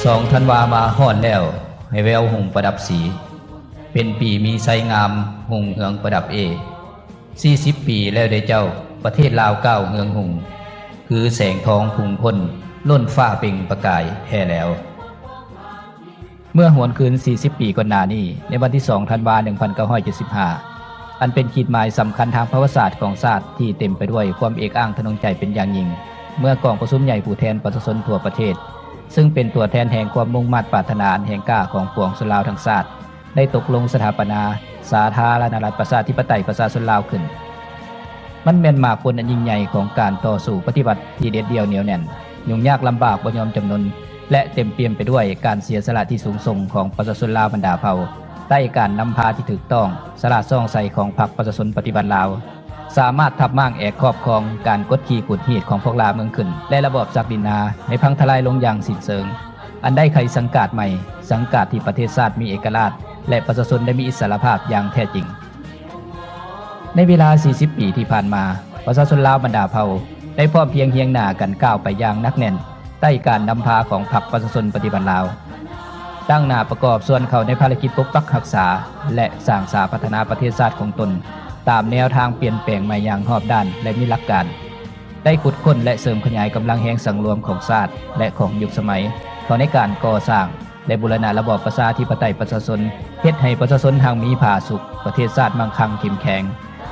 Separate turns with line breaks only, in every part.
2 ธันวามาฮอดแล้วให้แววหงประดับสีเป็นปีมีไซงามหงเหืองประดับ40 ปีแล้วได้เจ้าประเทศลาวก้าวเหืองหงคือแสงทองพุ่งพ้นล้นฟ้าเป่งประกายแท้แล้วเมื่อหวนคืน40 ปีก่อนหน้านี้ในวันที่2 ธันวาคม 1975อันเป็นขีดหมายสำคัญทางประวัติศาสตร์ของชาติที่เต็มไปด้วยความเอกอ้างทะนงใจเป็นอย่างยิ่งเมื่อกองประชุมใหญ่ผู้แทนประชาชนทั่วประเทศซึ่งเป็นตัวแทนแห่งความมุ่งมั่นปรารถนาอันแห่งกล้าของปวงชนลาวทั้งชาติได้ตกลงสถาปนาสาธารณรัฐประชาธิปไตยประชาชนลาวขึ้นมันแม่นมากผลอันยิ่งใหญ่ของการต่อสู้ปฏิบัติที่เด็ดเดี่ยวเหนียวแน่นยุ่งยากลำบากบ่ยอมจำนนและเต็มเปี่ยมไปด้วยการเสียสละที่สูงส่งของประชาชนลาวบรรดาเผ่าใต้การนำพาที่ถูกต้องสละซ่องใสของพรรคประชาชนปฏิบัติลาวสามารถทับม่างแอกครอบครองการกดขี่กุดหีดของพวกลาเมืองขึ้นและระบอบศักดินาในพังทลายลงอย่างสิ้นเชิงอันได้ไขสังกัดใหม่สังกัดที่ประเทศชาติมีเอกราชและประชาชนได้มีอิสรภาพอย่างแท้จริงในเวลา40 ปีที่ผ่านมาประชาชนลาวบรรดาเผ่าได้พร้อมเพียงเฮียงหน้ากันก้าวไปอย่างนักแน่นใต้การนำพาของพรรคประชาชนปฏิบัติลาวตั้งหน้าประกอบส่วนเขาในภารกิจปกปักรักษาและสร้างสาพัฒนาประเทศชาติของตนตามแนวทางเปลี่ยนแปลงใหม่อย่างรอบด้านและมีหลักการได้ขุดค้นและเสริมขยายกำลังแห่งสังรวมของชาติและของยุคสมัยเข้าในการก่อสร้างและบูรณะระบอบประชาธิปไตยประชาชนเฮ็ดให้ประชาชนทางมีผาสุขประเทศชาติมั่งคั่งเข้มแข็ง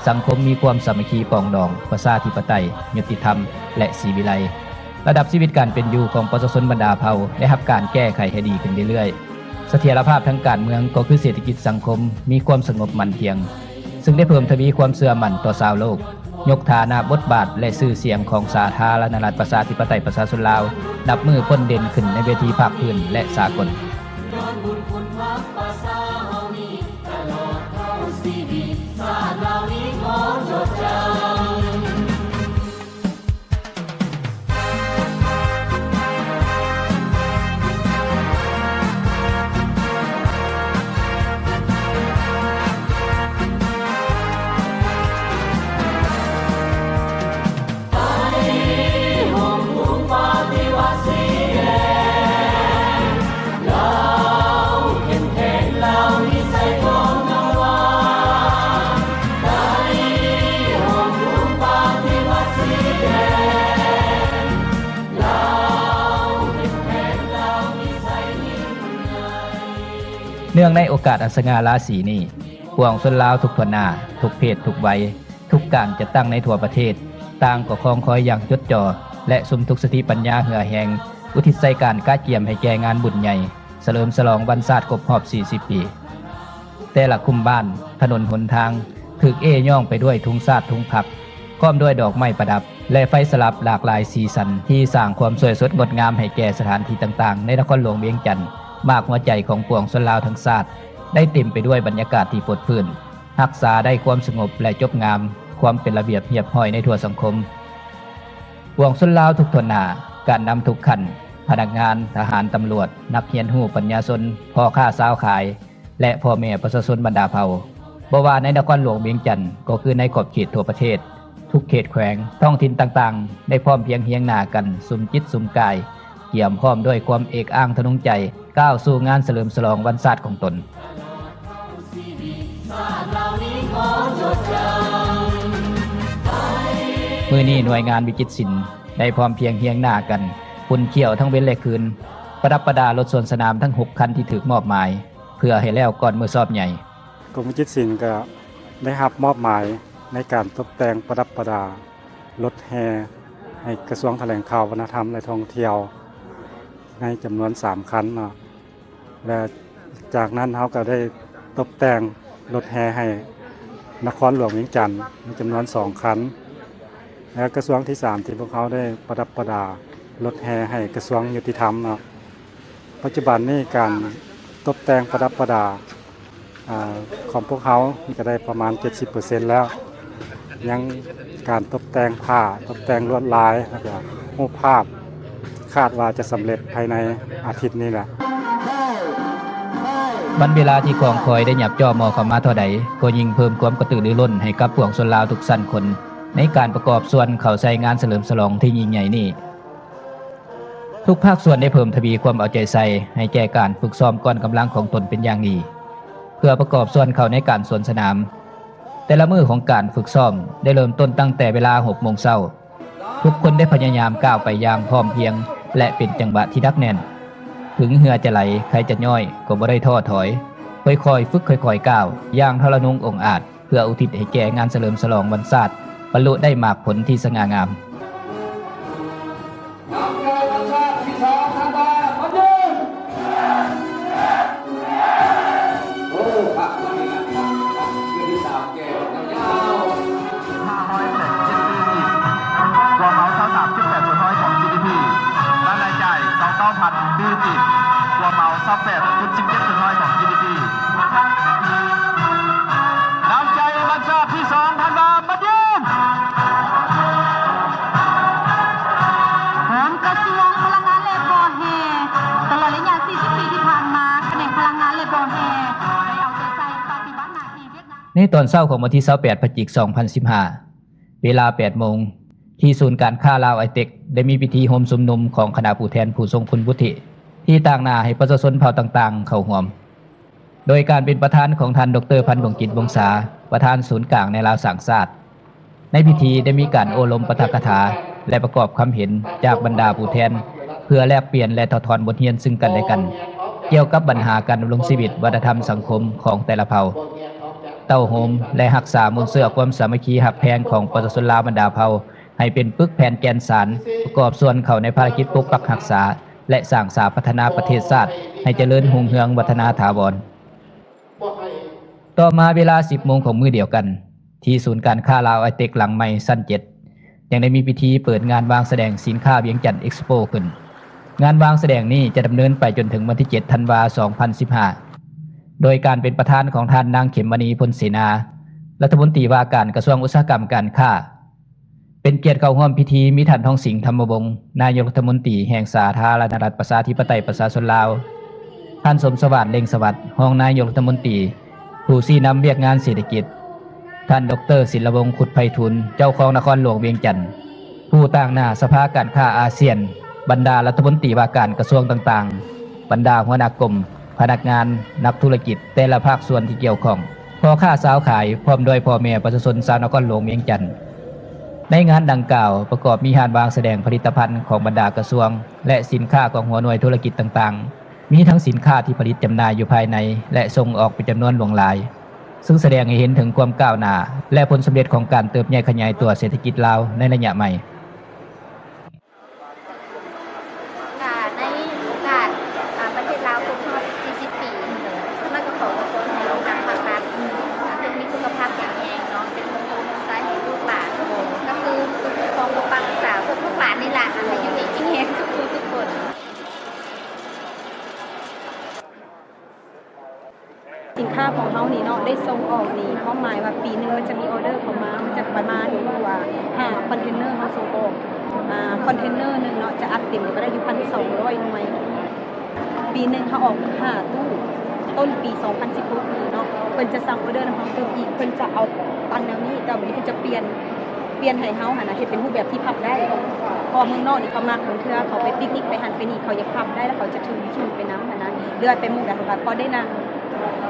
สังคมมีความสามัคคีปรองดองประชาธิปไตยยุติธรรมและศรีวิไลระดับชีวิตการเป็นอยู่ของประชาชนบรรดาเผ่าได้รับการแก้ไขให้ดีขึ้นเรื่อยๆเสถียรภาพทางการเมืองก็คือเศรษฐกิจสังคมมีความสงบมั่นเพียงซึ่งได้เพิ่มทวีความเชื่อมั่นต่อชาวโลกยกฐานะบทบาทและชื่อเสียงของสาธารณรัฐประชาธิปไตยประชาชนลาวนับมือพ้นเด่นขึ้นในเวทีภาคพื้นและสากลเนื่องในโอกาสอันสง่าราศีนี้พวงชนลาวทุกทวนหน้าทุกเพศทุกวัยทุกการจะตั้งในทั่วประเทศต่างก็คองคอยอย่างจดจ่อและสุมทุกสติปัญญาเหือแหงอุทิศใส่การก้าเกียมให้แก่งานบุญใหญ่เฉลิมฉลองวันชาติครบรอบ40 ปีแต่ละคุมบ้านถนนหนทางถูกย่องไปด้วยทุ่งชาติทุ่งผักพร้อมด้วยดอกไม้ประดับและไฟสลับหลากหลายสีสันที่สร้างความสวยสดงดงามให้แก่สถานที่ต่างๆในนครหลวงเวียงจันทน์มากหัวใจของปวงชนลาวทั้งชาติได้เต็มไปด้วยบรรยากาศที่ปลอดโปร่งรักษาได้ความสงบและจบงามความเป็นระเบียบเรียบร้อยในทั่วสังคมปวงชนลาวทุกทวนหน้าการนำทุกขั้นพนักงานทหารตำรวจนักเรียนหู้ปัญญาชนพ่อค้าสาวขายและพ่อแม่ประชาชนบรรดาเผ่าบ่ว่าในนครหลวงเวียงจันทน์ก็คือในขอบเขตทั่วประเทศทุกเขตแขวงท้องถิ่นต่างๆได้พร้อมเพียงเฮียงหน้ากันสุมจิตสุมกายเกี่ยมพร้อมด้วยความเอกอ้างทะนงใจก้าวสู่งานเฉลิมฉลองวันชาติของตนมื้อนี้หน่วยงานวิจิตรศิลป์ได้พร้อมเพียงเฮียงหน้ากันปุ่นเขียวทั้งเว้นและคืนประดับประดารถสวนสนามทั้ง6 คันที่ถูกมอบหมายเพื่อให้แล้วก่อนมื้อสอบใหญ่
กรมวิจิตรศิลป์ก็ได้รับมอบหมายในการตกแต่งประดับประดารถแห่ให้กระทรวงแถลงข่าววัฒนธรรมและท่องเที่ยวในจำนวน3 คันเนาะและจากนั้นเขาก็ได้ตกแต่งรถแห่ให้นครหลวงเวียงจันทน์ในจำนวน2 คันและกระทรวงที่3ที่พวกเขาได้ประดับประดารถแห่ให้กระทรวงยุติธรรมเนาะปัจจุบันนี้การตกแต่งประดับประดาของพวกเขาก็ได้ประมาณ 70% แล้วยังการตกแต่งผ้าตกแต่งลวดลายแล้วก็รูปภาพคาดว่าจะสำเร็จภายในอาทิตย์นี้แหละ
วันเวลาที่กองคอยได้หยับจ่อมอเข้ามาเท่าใดก็ยิ่งเพิ่มความกระตือรือร้นให้กับพวกชนลาวทุกชั้นคนในการประกอบส่วนเข้าใช้งานเฉลิมฉลองที่ยิ่งใหญ่นี้ ทุกภาคส่วนได้เพิ่มทวีความเอาใจใส่ให้แก่การฝึกซ้อมก่อนกำลังของตนเป็นอย่างดีเพื่อประกอบส่วนเข้าในการสวนสนามแต่ละมื้อของการฝึกซ้อมได้เริ่มต้นตั้งแต่เวลา 6 โมงเช้าทุกคนได้พยายามก้าวไปอย่างพร้อมเพรียงและเป็นจังหวะที่ดักแน่นถึงเหือจะไหลใครจะย่อยก็บ่ได้ท้อถอยค่อยๆฝึกค่อยๆก้าวอย่างทรนงองอาจเพื่ออุทิศให้แก่งานเฉลิมฉลองวันศาสตร์บรรลุได้มากผลที่สง่างาม
ดื้อติดตัวเมาซับแบบจุด18%ของ GDP น้ำใจวันชาติที่2ธันวาคมมายืน
ของกระทรวงพลังงานและบ่อแห่ตลอดระยะ40 ปีที่ผ่านมาแผนกพลังงานและบ่อแห่ได้เอาใจใส่ปฏิบัติหน้าที่เวียดนาม
ในตอนเช้าของวันที่28 พฤศจิกายน 2015 เวลา 8 โมงที่ศูนย์การค้าลาวไอเต็กได้มีพิธีโฮมสุมนุมของคณะผู้แทนผู้ทรงคุณวุฒิที่ต่างหน้าให้ประชาชนเผ่าต่างๆเข้าร่วมโดยการเป็นประธานของท่านดร.พันธุ์ดวงจิตวงศาประธานศูนย์กลางในลาวสร้างชาติในพิธีได้มีการโอลมปาฐกถาและประกอบความเห็นจากบรรดาผู้แทนเพื่อแลกเปลี่ยนและถอดถอนบทเรียนซึ่งกันและกันเกี่ยวกับปัญหาการดำรงชีวิตวัฒนธรรมสังคมของแต่ละเผ่าเต้าโฮมและรักษามวลเสื้อความสามัคคีหักแพงของประชาชนลาวบรรดาเผ่าให้เป็นปึกแผ่นแกนสารประกอบส่วนเข้าในภารกิจปกปักรักษาและสร้างสรรค์พัฒนาประเทศชาติให้เจริญรุ่งเรืองวัฒนาถาวรต่อมาเวลา 10 โมงของมื้อเดียวกันที่ศูนย์การค้าลาวไอเต็กหลังใหม่ชั้น 7ยังได้มีพิธีเปิดงานวางแสดงสินค้าเวียงจันทน์เอ็กซ์โปขึ้นงานวางแสดงนี้จะดำเนินไปจนถึงวันที่ 7 ธันวาคม 2015โดยการเป็นประธานของท่านนางเขมมณีพลเสนารัฐมนตรีว่าการกระทรวงอุตสาหกรรมการค้าเป็นเกียรติเข้าร่วมพิธีมีท่านทองสิงห์ธรรมวงศ์นายกรัฐมนตรีแห่งสาธารณรัฐประชาธิปไตยประชาชนลาวท่านสมสวัสดิ์เล็งสวัสดิ์รองนายกรัฐมนตรีผู้ชี้นำเวียกงานเศรษฐกิจท่านดร.ศิลวงศ์ขุดไพฑูรย์เจ้าของนครหลวงเวียงจันทน์ผู้ต่างหน้าสภาการค้าอาเซียนบรรดารัฐมนตรีว่าการกระทรวงต่างๆบรรดาหัวหน้ากรมพนักงานนักธุรกิจแต่ละภาคส่วนที่เกี่ยวข้องพ่อค้าสาวขายพร้อมด้วยพ่อแม่ประชาชนชาวนครหลวงเวียงจันทน์ในงานดังกล่าวประกอบมีงานวางแสดงผลิตภัณฑ์ของบรรดากระทรวงและสินค้าของหัวหน่วยธุรกิจต่างๆมีทั้งสินค้าที่ผลิตจำหน่ายอยู่ภายในและส่งออกเป็นจำนวนหลวงหลายซึ่งแสดงให้เห็นถึงความก้าวหน้าและผลสำเร็จของการเติบใหญ่ขยายตัวเศรษฐกิจลาวในระยะใหม่
ในโอกาสประเทศลาวครบรอบ40 ปีมันก็ขอขอบคุณให้ทางภาครัฐที่มีสุขภาพแข็งแรงเนาะเป็นคนคนซ้ายให้ลูกหลานก็คือของปกปักรักษาพวกลูกหลานนี่แหละให้อยู่ในที่แห่งทุกคน
สินค้าของเขานี่เนาะได้ส่งออกนี่ความหมายว่าปีนึงมันจะมีออเดอร์เข้ามามันจะประมาณว่า5คอนเทนเนอร์เขาส่งออกคอนเทนเนอร์นึงเนาะจะอัดเต็มก็ได้อยู่ 1,200 หน่วยปีนึงเขาออก5ตู้ต้นปี2016นี่เนาะเพิ่นจะสั่งออเดอร์นำเฮาเติมอีกเพิ่นจะเอาตังแนวนี้แต่วันนี้เพิ่นจะเปลี่ยนให้เฮาหั่นน่ะเฮ็ดเป็นรูปแบบที่พับได้พอเมืองนอกนี่เขามักบางเทื่อเขาไปปิกนิกไปหันไปนี่เขาอยากพับได้แล้วเขาจะถือชูไปนำหั่นนะเดือนไปหมู่ใดเขาก็พอได้นั่ง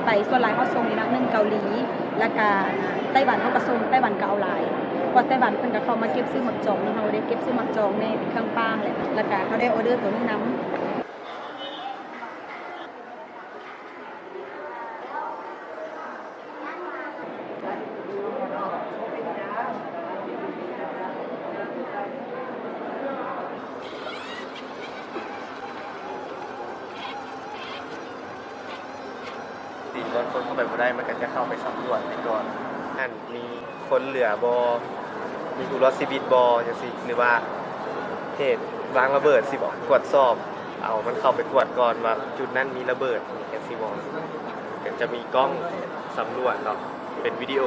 ไปส่วนหลายเขาส่งนี่นะ1เกาหลีแล้วก็ไต้หวันเขาก็ส่งไต้หวันก็เอาหลายพอไต้หวันเพิ่นก็เข้ามาเก็บซื้อหมักจองเฮาได้เก็บซื้อหมักจองในเครื่องป้างแหละแล้วก็เขาได้ออเดอร์ตัวนึงนำ
รถคนเข้าไปบ่ได้มันก็จะเข้าไปสำรวจไปก่อนนั่นมีคนเหลือบอมีผู้รอดชีวิตบอจังซี่หรือว่าเหตุวางระเบิดสิบอกตรวจสอบเอามันเข้าไปตรวจก่อนว่าจุดนั้นมีระเบิดแค่สิบอกก็จะมีกล้องสำรวจเนาะเป็นวิดีโอ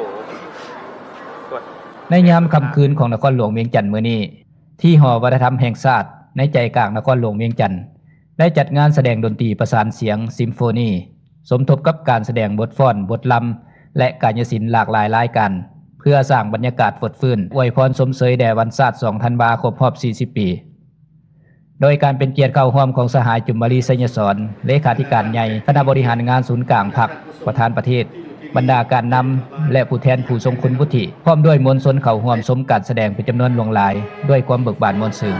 ตรวจ
ในยามค่ำคืนของนครหลวงเวียงจันทน์มื้อนี้ที่หอวัฒนธรรมแห่งชาติในใจกลางนครหลวงเวียงจันทน์ได้จัดงานแสดงดนตรีประสานเสียงซิมโฟนีสมทบกับการแสดงบทฟ้อนบทลำและกายศิลป์หลากหลายรายการเพื่อสร้างบรรยากาศฟดฟื้นอวยพรสมเสยแด่วันชาติ2ธันวาคมครบรอบ40 ปี โดยการเป็นเกียรติเข้าร่วมของสหายจุมมาลีไสยสอนเลขาธิการใหญ่คณะบริหารงานศูนย์กลางพรรคประธานประเทศบรรดาการนำและผู้แทนผู้ทรงคุณวุฒิพร้อมด้วยมวลชนเข้าร่วมชมการแสดงเป็นจำนวนหลวงหลายด้วยความเบิกบานม่วนซื่น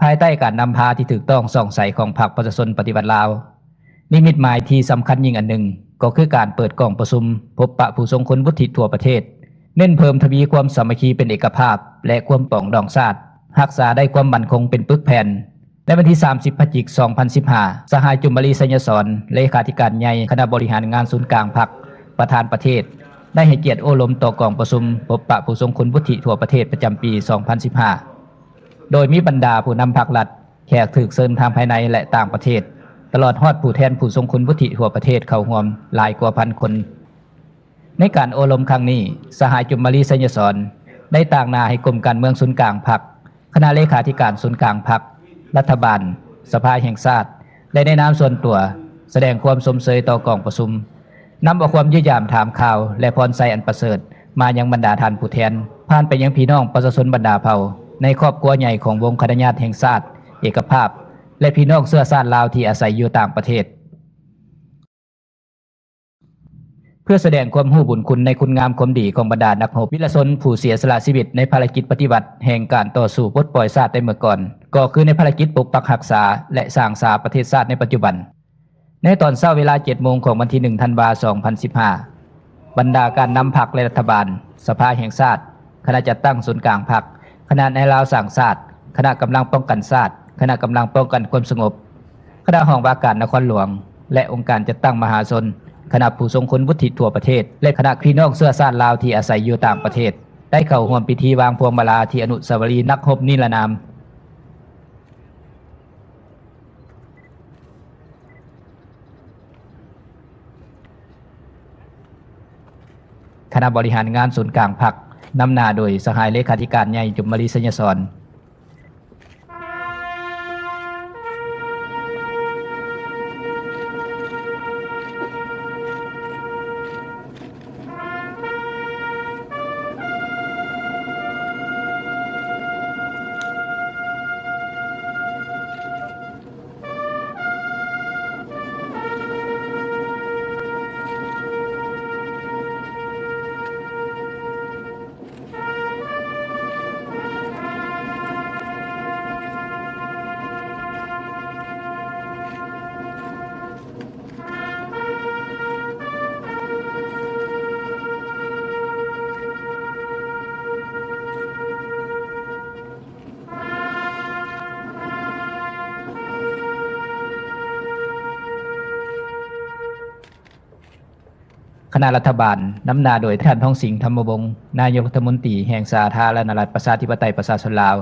ภายใต้การนำพาที่ถูกต้องส่องใสของพรรคประชาชนปฏิวัติลาวนิมิตหมายที่สำคัญยิ่งอันหนึ่งก็คือการเปิดกล่องประชุมพบปะผู้ทรงคุณวุฒิทั่วประเทศเน้นเพิ่มทวีความสามัคคีเป็นเอกภาพและความปรองดองชาติรักษาได้ความมั่นคงเป็นปึกแผ่นในวันที่30พฤศจิกายน2015สหายจุมมาลีไสยสอนเลขาธิการใหญ่คณะบริหารงานศูนย์กลางพรรคประธานประเทศได้ให้เกียรติโอลมต่อกล่องประชุมพบปะผู้ทรงคุณวุฒิทั่วประเทศประจำปี2015โดยมีบรรดาผู้นำพรรครัฐแขกถูกเชิญทางภายในและต่างประเทศตลอดฮอดผู้แทนผู้ทรงคุณวุฒิทั่วประเทศเข้าร่วมหลายกว่าพันคนในการโอลมครั้งนี้สหายจุมมาลีไสยสอนได้ต่างหน้าให้กรมการเมืองศูนย์กลางพรรคคณะเลขาธิการศูนย์กลางพรรครัฐบาลสภาแห่งชาติและในนามส่วนตัวแสดงความสมเสยต่อกองประชุมนำเอาความยุยามถามข่าวและพรไซอันประเสริฐมายังบรรดาท่านผู้แทนผ่านไปยังพี่น้องประชาชนบรรดาเผ่าในครอบครัวใหญ่ของวงคณะญาติแห่งชาติเอกภาพและพี่น้องเชื้อชาติลาวที่อาศัยอยู่ต่างประเทศเพื่อแสดงความรู้บุญคุณในคุณงามความดีของบรรดานักรบวิรชนผู้เสียสละชีวิตในภารกิจปฏิบัติแห่งการต่อสู้ปลดปล่อยชาติได้เมื่อก่อนก็คือในภารกิจปกปักรักษาและสร้างสาประเทศชาติในปัจจุบันในตอนเช้าเวลา 7:00 นของวันที่1ธันวาคม2015บรรดาการนำพรรคและรัฐบาลสภาแห่งชาติคณะจัดตั้งศูนย์กลางพรรคคณะในลาวสร้างชาติคณะกำลังป้องกันชาติคณะกำลังป้องกันความสงบคณะห้องว่าการนครหลวงและองค์การจัดตั้งมหาชนคณะผู้ทรงคุณวุฒิทั่วประเทศและคณะพี่น้องเชื้อชาติลาวที่อาศัยอยู่ต่างประเทศได้เข้าร่วมพิธีวางพวงมาลาที่อนุสาวรีย์นักรบนิรนามคณะบริหารงานศูนย์กลางพรรคนำหน้าโดยสหายเลขาธิการใหญ่จุมมาลีไสยสอน คณะรัฐบาลนำหน้าโดยท่านทองสิงห์ธรรมวงศ์นายกรัฐมนตรีแห่งสาธารณรัฐประชาธิปไตยประชาชนลาว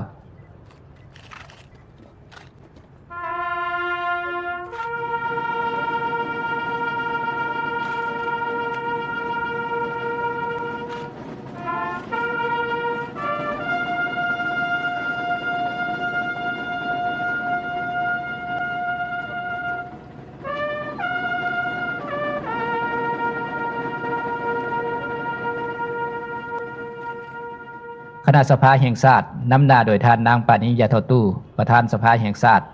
คณะสภาแห่งชาตินำหน้าโดยท่านนางปานิยาทตู้ประธานสภาแห่งชาติ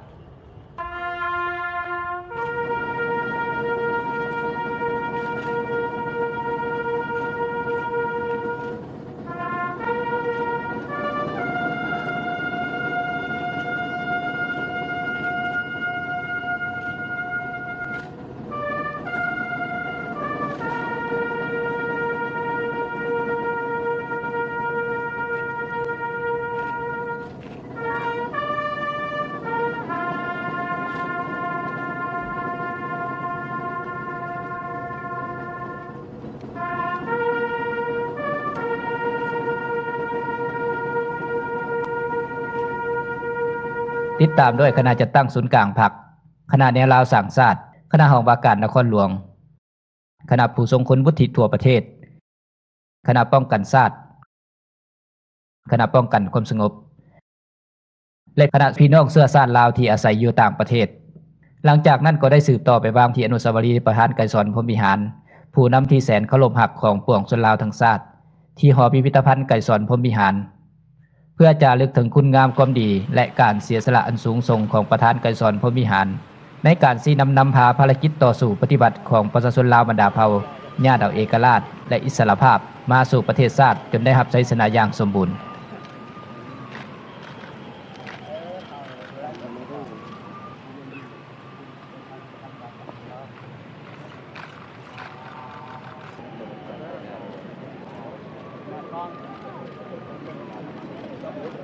ติดตามด้วยคณะจัดตั้งศูนย์กลางพรรคคณะแนวราวสร้างชาติคณะห้องว่าการนครหลวงคณะผู้ทรงคุณวุฒิทั่วประเทศคณะป้องกันชาติคณะป้องกันความสงบและคณะพี่น้องเชื้อชาติลาวที่อาศัยอยู่ต่างประเทศหลังจากนั้นก็ได้สืบต่อไปวางที่อนุสาวรีย์ประธานไกรสอนพรหมวิหารผู้นำที่แสนเคารพรักของปวงชนลาวทั้งชาติที่หอพิพิธภัณฑ์ไกรสอนพรหมวิหารเพื่อจารึกถึงคุณงามความดีและการเสียสละอันสูงส่งของประธานไกรสอนพรหมวิหารในการชี้นำพาภารกิจต่อสู่ปฏิบัติของประชาชนลาวบรรดาเผ่าญาติเอาเอกราชและอิสรภาพมาสู่ประเทศชาติจนได้รับชัยชนะอย่างสมบูรณ์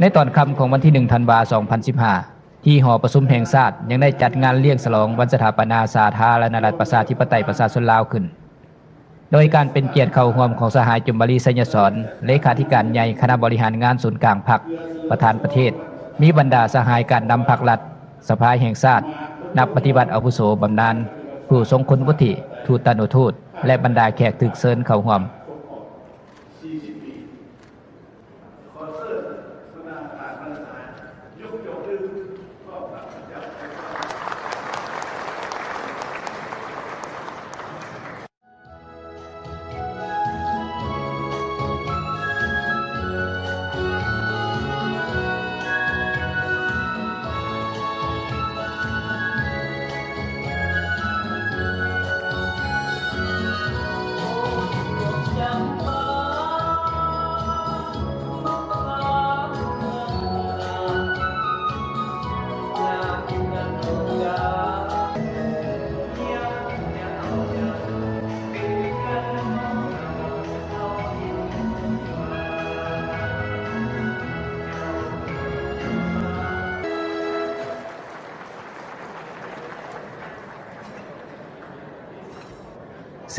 ในตอนค่ำของวันที่1ธันวาคม2015ที่หอประชุมแห่งชาติยังได้จัดงานเลี้ยงฉลองวันสถาปนาสาธารณรัฐประชาธิปไตยประชาชนลาวขึ้นโดยการเป็นเกียรติเข้าร่วมของสหายจุมบรีไสยสอนเลขาธิการใหญ่คณะบริหารงานศูนย์กลางพรรคประธานประเทศมีบรรดาสหายการนำพรรครัฐสภาแห่งชาตินักปฏิบัติอาวุโสบำนาญผู้ทรงคุณวุฒิทูตานุทูตและบรรดาแขกถึกเชิญเข้าร่วม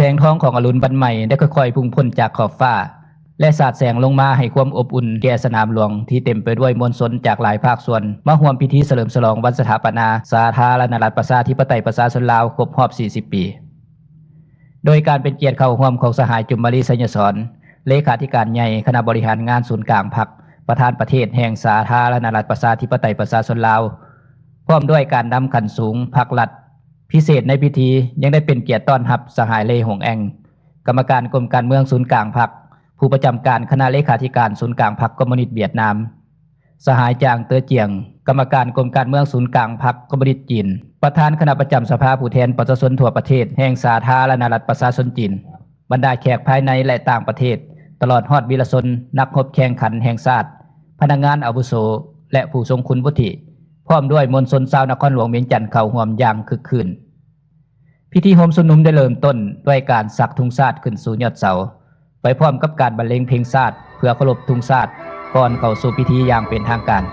แสงทองของอรุณบันใหม่ได้ค่อยๆพุ่งพ้นจากขอบฟ้าและสาดแสงลงมาให้ความอบอุ่นแก่สนามหลวงที่เต็มไปด้วยมวลชนจากหลายภาคส่วนมาร่วมพิธีเฉลิมฉลองวันสถาปนาสาธารณรัฐประชาธิปไตยประชาชนลาวครบรอบ40 ปีโดยการเป็นเกียรติเข้าร่วมของสหายจุมบรีไสยสอนเลขาธิการใหญ่คณะบริหารงานศูนย์กลางพรรคประธานประเทศแห่งสาธารณรัฐประชาธิปไตยประชาชนลาวพร้อมด้วยการนำขันสูงพรรครัฐพิเศษในพิธียังได้เป็นเกียรติต้อนรับสหายเลหงแองกรรมการกรมการเมืองศูนย์กลางพรรคผู้ประจำการคณะเลขาธิการศูนย์กลางพรรคคอมมิวนิสต์เวียดนามสหายจางเตอเจียงกรรมการกรมการเมืองศูนย์กลางพรรคคอมมิวนิสต์จีนประธานคณะประจำสภาผู้แทนประชาชนทั่วประเทศแห่งสาธารณรัฐประชาชนจีนบรรดาแขกภายในและต่างประเทศตลอดฮอดวีรชนนักรบแข่งขันแห่งชาติพนักงานอาวุโสและผู้ทรงคุณวุฒิพร้อมด้วยมวลชนชาวนครหลวงเวียงจันทน์เข้าร่วมอย่างคึกคืนพิธีโฮมชุมนุมได้เริ่มต้นด้วยการสักธงชาติขึ้นสู่ยอดเสาไปพร้อมกับการบรรเลงเพลงชาติเพื่อเคารพธงชาติก่อนเข้าสู่พิธีอย่างเป็นทางการ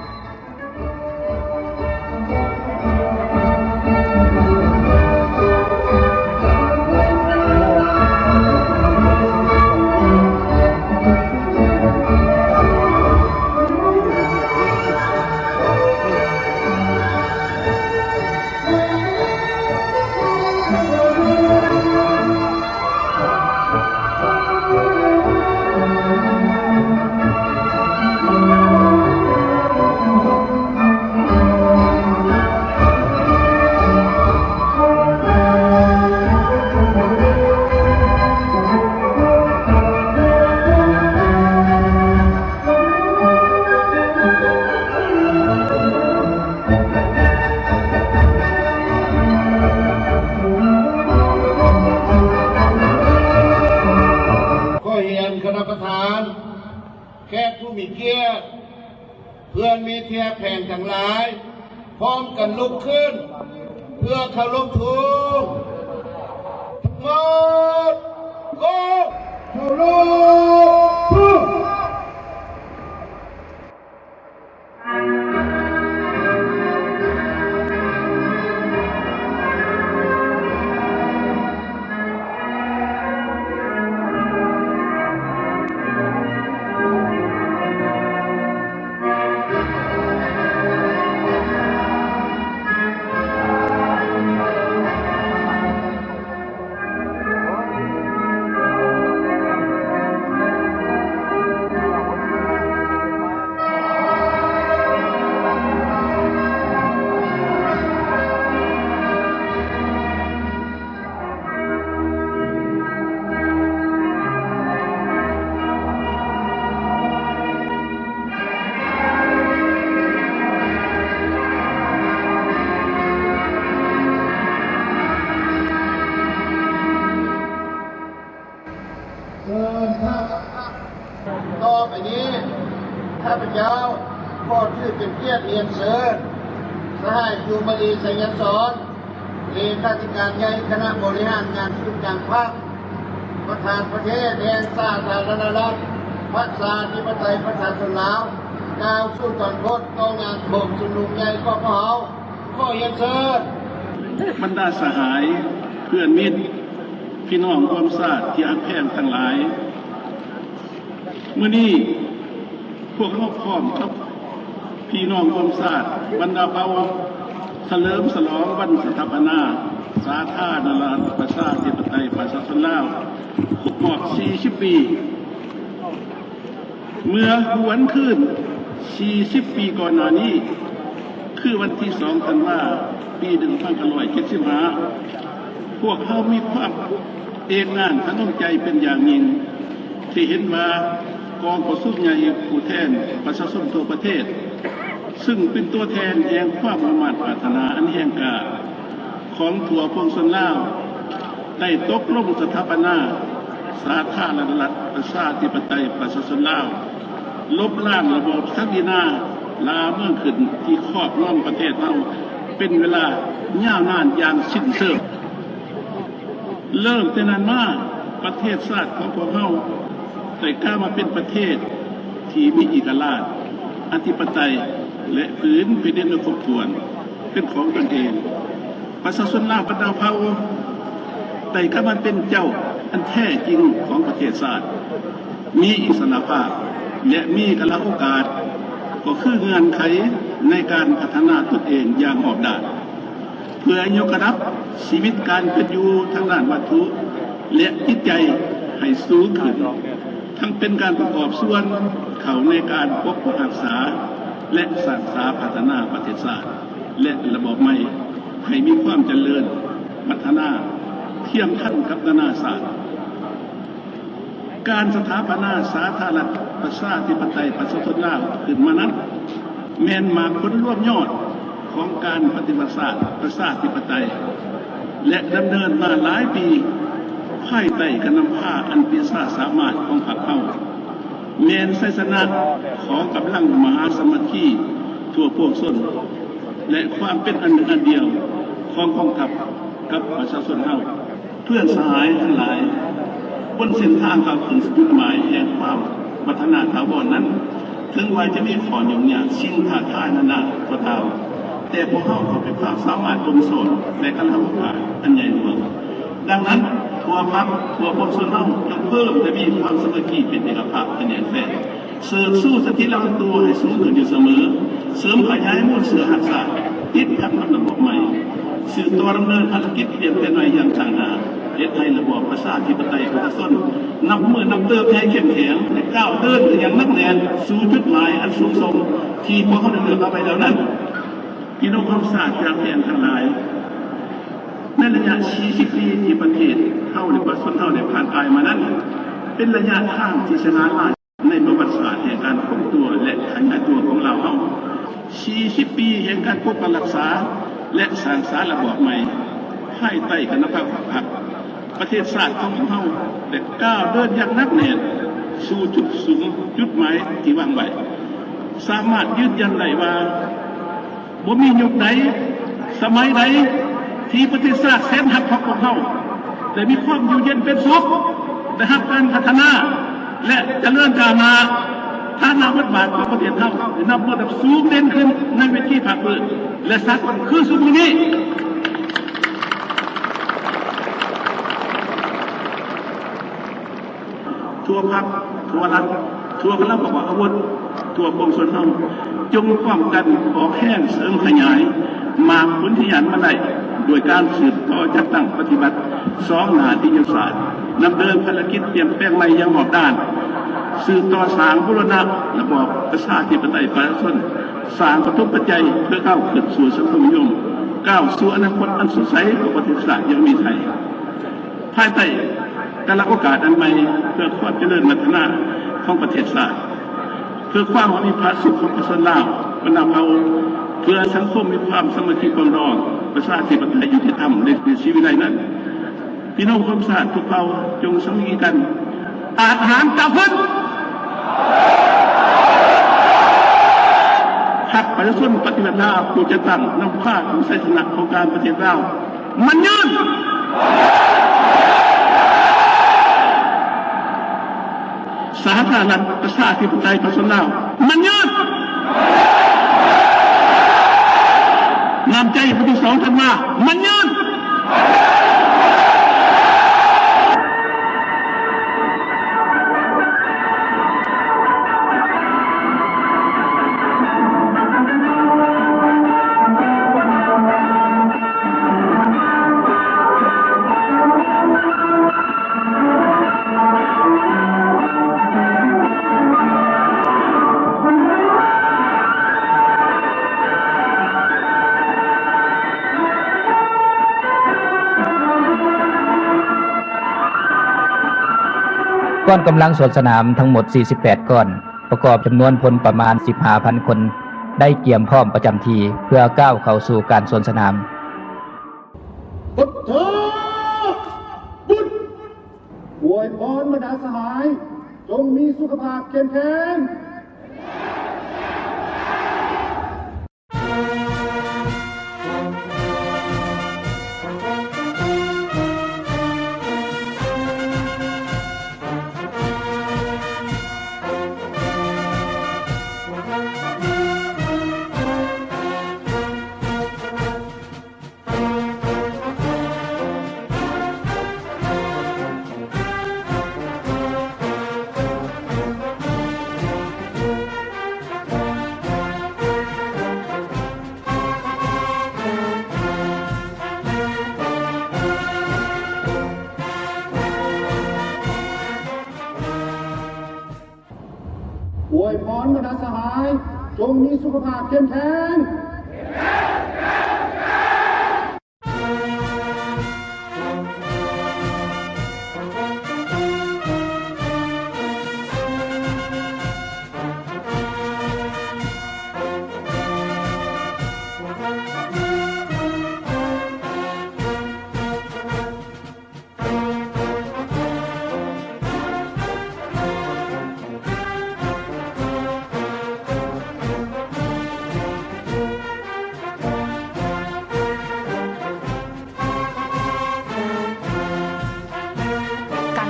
เทียแผ่งทั้งหลายพร้อมกันลุกขึ้นเพื่อเคารพธงทั้งหมดก็เคารพธงต่อไปนี้ข้าพเจ้าขอชื่อเป็นเกียรติเรียนเชิญสหายยูมารีสัญญสอนเลขาธิการใหญ่คณะบริหารงานทุกอย่างพรรคประธานประเทศแห่งสาธารณรัฐประชาธิปไตยประชาชนลาวกล่าวสู่ตอนพจน์ต่องานบ่มชุมนุมใหญ่กพขอเรียนเชิญ
บรรดาสหายเพื่อนมิตรพี่น้องความศาสตร์ที่อักแพงทั้งหลายมื้อนี้พวกเราพร้อมครับพี่น้องความศาสตร์บรรดาเผ่าเฉลิมฉลองวันสถาปนาสาธารณรัฐประชาธิปไตยประชาชนลาวครบรอบ40 ปีเมื่อหวนขึ้น40 ปีก่อนหน้านี้คือวันที่2 ธันวาคมปี1975พวกเขามีความเอกงานทั้งใจเป็นอย่างยิ่งที่เห็นว่ากองประชุมใหญ่ผู้แทนประชาชนทั่วประเทศซึ่งเป็นตัวแทนแห่งความมุ่งมั่นปรารถนาอันแห่งกล้าของทั่วพวงชนลาวได้ตกลงสถาปนาสาธารณรัฐประชาธิปไตยประชาชนลาวลบล้างระบอบศักดินาลาเมืองขึ้นที่ครอบงำประเทศเราเป็นเวลายาวนานอย่างสิ้นเชิงเริ่มแต่นั้นมาประเทศชาติของพวกเราแต่ก้าวมาเป็นประเทศที่มีเอกราชอธิปไตยและพื้นแผ่นดินครบถ้วนเป็นของตนเองประชาชนลาวบรรดาเผ่าแต่ก้าวมาเป็นเจ้าอันแท้จริงของประเทศชาติมีอิสระภาพและมีกระโอกาสก็คือเงื่อนไขในการพัฒนาตนเองอย่างรอบด้านเพื่อยกระดับชีวิตการเป็นอยู่ทางด้านวัตถุและจิตใจให้สูงขึ้นทั้งเป็นการประกอบส่วนเข้าในการปกปักรักษาและสร้างสรรค์พัฒนาประเทศชาติและระบบใหม่ให้มีความเจริญพัฒนาเทียมทันกับนานาศาสตร์การสถาปนาสาธารณรัฐประชาธิปไตยประชาชนลาวขึ้นมานั้นแม้นมาผลรวมยอดของการปฏิบัติศาสตร์ประชาธิปไตยและดำเนินมาหลายปีภายใต้การนำพาอันเป็นศาสามารถของพรรคเฮาแม้นไสสนะของกำลังมหาสมัคคีทั่วพวกชนและความเป็นอันหนึ่งอันเดียวของกองทัพกับประชาชนเฮาเพื่อนสหายทั้งหลายบนเส้นทางการถึงจุดหมายแห่งความพัฒนาถาวรนั้นถึงว่าจะมีขอยุ่งยากสิ่งท้าทายนานาก็ตามแต่พวกเขาก็เป็นความสามารถบนโซนและกำลังโอกาสอันใหญ่หลวงดังนั้นทัวพักทัวพวกชนเฮาจะเพิ่มและมีความสามัคคีเป็นเอกภาพเป็นอย่างแท้เสริมสู้สถิตลำตัวให้สูงขึ้นอยู่เสมอเสริมขยายมูลเสือหักษาติดกับระบบใหม่สืบต่อดำเนินภารกิจเปลี่ยนแปลงในอย่างต่างหากประเทศไทยระบอบประชาธิปไตยประชาชนนับมือนับเติมให้เข้มแข็งและก้าวเดินอย่างนักแน่นสู่จุดหมายอันสูงส่งที่พวกเขาดำเนินต่อไปแล้วนั้นพี่น้องความศาสตร์จากแผ่นทั้งหลายในระยะ40 ปีที่ประเทศเท่าในประชาชนเท่าในผ่านกายมานั้นเป็นระยะทางที่ชนะหลายในประวัติศาสตร์แห่งการคงตัวและขยายตัวของเราเฮา40 ปีแห่งการปกปักรักษาและสร้างสรรค์ระบอบใหม่ภายใต้คณะพรรคประเทศชาติของเฮาได้ก้าวเดินอย่างนักแน่นสู่จุดสูงจุดหมายที่วางไว้ สามารถยืนยันได้ว่าบ่มียุคใดสมัยใดที่ประเทศชาติแสนหักของเขาได้มีความอยู่เย็นเป็นสุขได้รับการพัฒนาและเจริญก้าวหน้าฐานะบทบาทของประเทศเราได้นำระดับสูงเด่นขึ้นในเวทีภาคพื้นและสากลคือสมุนี้ทั่วภาคทั่วรัฐทั่วคณะประกอบอาวุธทั่วกองส่วนเฮาจงป้องกันออกแห้งเสริมขยายมากผลที่ยันมาได้โดยการสืบต่อจัดตั้งปฏิบัติ2 หน้าที่ยุทธศาสตร์นำเดินภารกิจเปลี่ยนแปลงใหม่อย่างรอบด้านสืบต่อสร้างบูรณะระบอบประชาธิปไตยประชาชนสร้างกระทบปัจจัยเพื่อก้าวขึ้นสู่สังคมนิยมก้าวสู่อนาคตอันสดใสของประเทศชาติยังมีไทยภายใต้การรับโอกาสอันใหม่เพื่อความเจริญพัฒนาของประเทศชาติเพื่อความมีภาสุขของประชาชนลาวบรรดาเราเพื่อสังคมมีความสามัคคีปรองดองประชาธิปไตยยุติธรรมในชีวิตใดนั้นพี่น้องคนชาติทุกเผ่าจงสามัคคีกันอาหารตะพื้นหักประชาชนปฏิบัติหน้าผู้จะตั้งนำผ้าของศาสนาของการประเทศเรามันยืนสาธารณรัฐประชาธิปไตยประชาชนลาวมันยืนน้ำใจปฏิสองธันวามันยืน
ก้อนกำลังสวนสนามทั้งหมด48ก้อนประกอบจำนวนพลประมาณ 15,000 คนได้เตรียมพร้อมประจำทีเพื่อก้าวเข้าสู่การสวนสนาม
พุทโธบุญอวยพรบรรดาสหายจงมีสุขภาพเข้มแข็งอวยพรบรรดาสหายจงมีสุขภาพเข้มแข็ง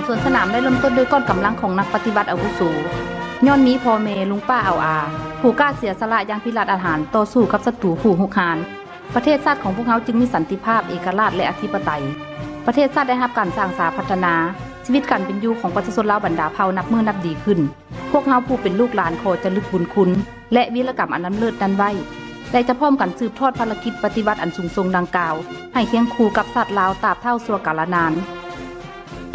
สวนสนามได้เริ่มต้นด้วยก้อนกำลังของนักปฏิบัติอาวุโสย้อนมีพ่อแม่ลุงป้าเอาอาผู้กล้าเสียสละอย่างพิราศอาหารต่อสู้กับศัตรูผู้หุกหานประเทศชาติของพวกเขาจึงมีสันติภาพเอกราชและอธิปไตยประเทศชาติได้รับการสร้างสรรค์พัฒนาชีวิตการเป็นอยู่ของประชาชนลาวบรรดาเผ่านับมือนับดีขึ้นพวกเขาผู้เป็นลูกหลานขอจะลึกบุญคุณและวีรกรรมอันล้ำเลิศนั้นไว้และจะพร้อมกันสืบทอดภารกิจปฏิบัติอันสูงส่งดังกล่าวให้เคียงคู่กับชาติลาวตราบเท่าชั่วกาลนาน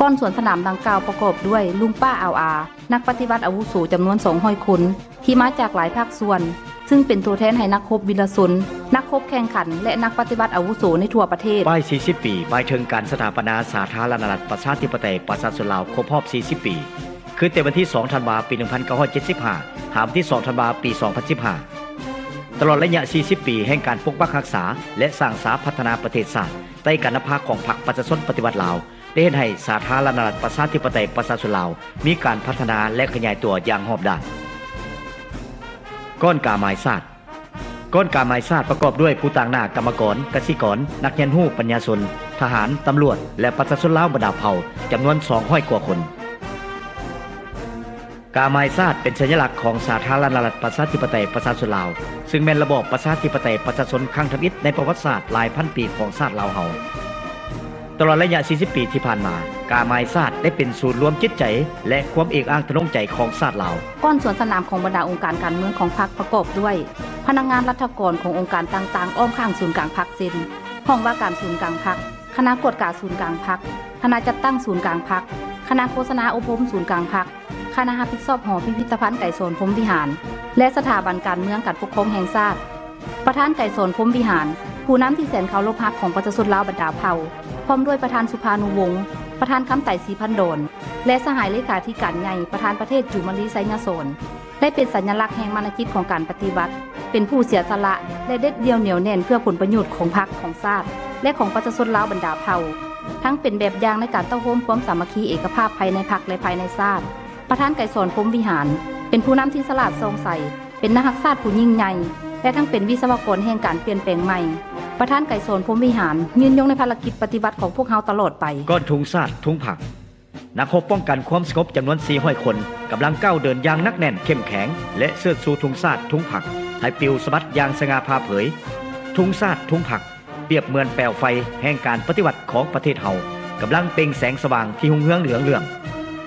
ก้อนสวนสนามดังกล่าวประกอบด้วยลุงป้าเอาอานักปฏิบัติอาวุโสจำนวน200 คนที่มาจากหลายภาคส่วนซึ่งเป็นตัวแทนให้นักรบวีรชนนักรบแข่งขันและนักปฏิบัติอาวุโสในทั่วประเทศ
ป้าย40 ปีหมายถึงการสถาปนาสาธารณรัฐประชาธิปไตยประชาชนลาวครบรอบ40 ปีคือแต่วันที่2ธันวาคมปี1975หามที่2ธันวาคมปี2015ตลอดระยะ40 ปีแห่งการปกปักรักษาและสร้างสรรค์พัฒนาประเทศชาติใต้การนำพาของพรรคประชาชนปฏิวัติลาวได้เห็นให้สาธารณรัฐประชาธิปไตยประชาชนลาวมีการพัฒนาและขยายตัวอย่างรอบด้าน ก้อนกาไม้ศาสตร์ก้อนกาไม้ศาสตร์ประกอบด้วยผู้ต่างหน้ากรรมกรกสิกรนักเรียนรู้ปัญญาชนทหารตำรวจและประชาชนลาวบรรดาเผ่าจำนวน200 กว่าคนกาไม้ศาสตร์เป็นสัญลักษณ์ของสาธารณรัฐประชาธิปไตยประชาชนลาวซึ่งแม่นระบอบประชาธิปไตยประชาชนครั้งทำอิฐในประวัติศาสตร์หลายพันปีของชาติลาวเฮาตลอดระยะ40 ปีที่ผ่านมากาไม้ศาสตร์ได้เป็นศูนย์รวมจิตใจและความเอกอ้างทะนงใจของชาติลาว
ก้อนสวนสนามของบรรดาองค์การการเมืองของพรรคประกอบด้วยพนักงานรัฐกรขององค์การต่างๆอ้อมข้างศูนย์กลางพรรคเซ็นห้องว่าการศูนย์กลางพรรคคณะกวดการศูนย์กลางพรรคคณะจัดตั้งศูนย์กลางพรรคคณะโฆษณาอบรมศูนย์กลางพรรคคณะรับผิดชอบหอพิพิธภัณฑ์ไก่สนพรหมวิหารและสถาบันการเมืองการปกครองแห่งชาติประธานไก่สนพรหมวิหารผู้นำที่แสนเคารพรักของประชาชนลาวบรรดาเผ่าพร้อมด้วยประธานสุภานุวงศ์ประธานคำไต่ศรีพันโดนและสหายเลขาธิการใหญ่ประธานประเทศจุมาลีไซญาโซนได้เป็นสัญลักษณ์แห่งมานกิจของการปฏิบัติเป็นผู้เสียสละและเด็ดเดี่ยวเหนียวแน่นเพื่อผลประโยชน์ของพรรคของชาติและของประชาชนลาวบรรดาเผ่าทั้งเป็นแบบอย่างในการเต้าโฮมความสามัคคีเอกภาพภายในพรรคและภายในชาติประธานไก่สนพรหมวิหารเป็นผู้นำที่ฉลาดทรงใสเป็นนักชาติผู้ยิ่งใหญ่และทั้งเป็นวิศวกรแห่งการเปลี่ยนแปลงใหม่ประธานไก่สนพรหมวิหารยืนยงในภารกิจปฏิบัติของพวกเฮาตลอดไป
ก้อนทุงชาติทุงผักนักรบป้องกันความสงบจำนวน400 คนกำลังก้าวเดินอย่างนักแน่นเข้มแข็งและเสื้อสู่ทุงชาติทุงผักให้ปิวสะบัดอย่างสง่าผ่าเผยทุงชาติทุงผักเปรียบเหมือนแปลวไฟแห่งการปฏิวัติของประเทศเฮากำลังเปล่งแสงสว่างที่หุ่งเฮืองเหลืองเรื่อง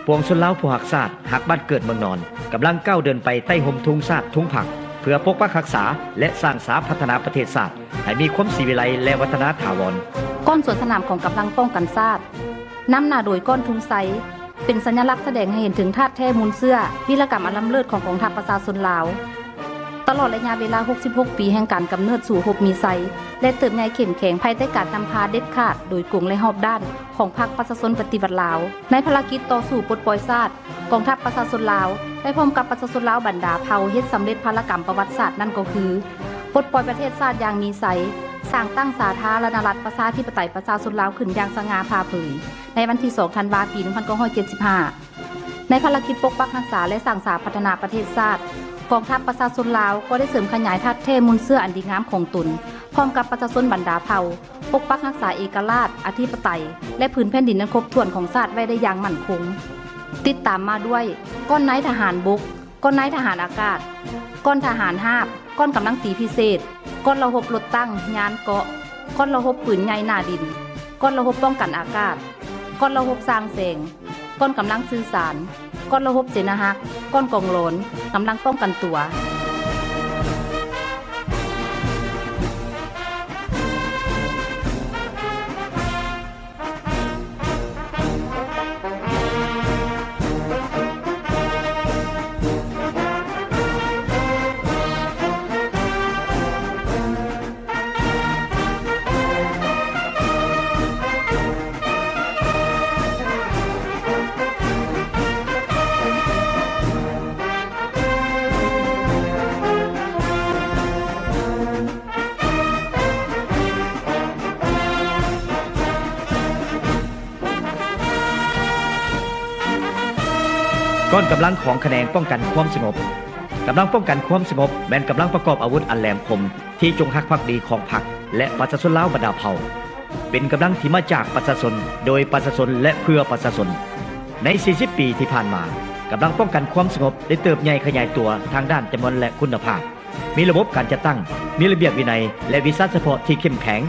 ปวงชนลาวผู้หักชาติหักบ้านเกิดเมืองนอนกำลังก้าวเดินไปใต้ห่มทุงชาติทุงผักเพื่อปกปักรักษาและสร้างสาพัฒนาประเทศชาติให้มีความศิวิไลและวัฒนถาวร
ก้อนสวนสนามของกำลังป้องกันชาตินำหน้าโดยก้อนทุงไซเป็นสัญลักษณ์แสดงให้เห็นถึงธาตุแท้มูลเสื้อวีรกรรมอันล้ำเลิศของกองทัพประชาชนลาวตลอดระยะเวลา66 ปีแห่งการกำเนิดสู่หบมีไซและเติบใหญ่เข้มแข็งภายใต้การนำพาเด็ดขาดโดยกลุ่มและรอบด้านของพรรคประชาชนปฏิวัติลาวในภารกิจต่อสู้ปลดปล่อยชาติกองทัพประชาชนลาวได้พร้อมกับประชาชนลาวบรรดาเผ่าเฮ็ดสำเร็จภารกรรมประวัติศาสตร์นั่นก็คือปลดปล่อยประเทศชาติอย่างมีไซสร้างตั้งสาธารณรัฐประชาธิปไตยประชาชนลาวขึ้นอย่างสง่าผ่าเผยในวันที่2 ธันวาคม ปี 1975ในภารกิจปกปักรักษาและสร้างสาพัฒนาประเทศชาติกองทัพประชาชนลาวก็ได้เสริมขยายธาตุแท้มูลเสื้ออันดีงามของตนพร้อมกับประชาชนบรรดาเผ่าปกปักรักษาเอกราชอธิปไตยและพื้นแผ่นดินนั้นครบถ้วนของชาติไว้ได้อย่างมั่นคงติดตามมาด้วยก้อนนายทหารบกก้อนนายทหารอากาศก้อนทหารหาบก้อนกำลังตีพิเศษก้อนระหบรถตั้งยานเกาะก้อนระหบปืนใหญ่หน้าดินก้อนระหบป้องกันอากาศก้อนระหบสร้างแสงก้อนกำลังสื่อสารก้อนระหบเสนาฮักก้อนกองโหลนกำลังป้องกันตัว
ก้อนกำลังของแขนงป้องกันความสงบกำลังป้องกันความสงบแม้นกำลังประกอบอาวุธอันแหลมคมที่จงรักภักดีของพรรคและประชาชนลาวบรรดาเผ่าเป็นกำลังที่มาจากประชาชนโดยประชาชนและเพื่อประชาชนใน40 ปีที่ผ่านมากำลังป้องกันความสงบได้เติบใหญ่ขยายตัวทางด้านจำนวนและคุณภาพมีระบบการจัดตั้งมีระเบียบวินัยและวิสัยเฉพาะที่เข้มแข็ง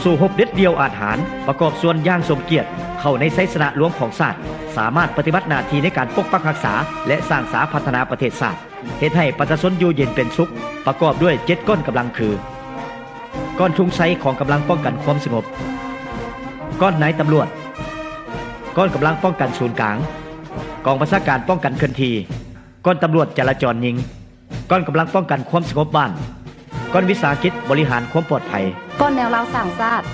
สู่หบเด็ดเดียวอาจหารประกอบส่วนย่างสมเกียรติเข้าในไสสนะหลวงของชาติสามารถปฏิบัติหน้าที่ในการปกปักรักษาและสร้างสาพัฒนาประเทศชาติเฮ็ดให้ประชาชนอยู่เย็นเป็นสุขประกอบด้วย7ก้อนกำลังคือก้อนทุงไซของกำลังป้องกันความสงบก้อนนายตำรวจก้อนกำลังป้องกันศูนย์กลางกองบัญชาการป้องกันเคลื่อนที่ก้อนตำรวจจราจรยิงก้อนกำลังป้องกันความสงบบ้านก้อนวิสาหกิจบริหารความปลอดภัย
ก้อนแนวราวสร้างชาติ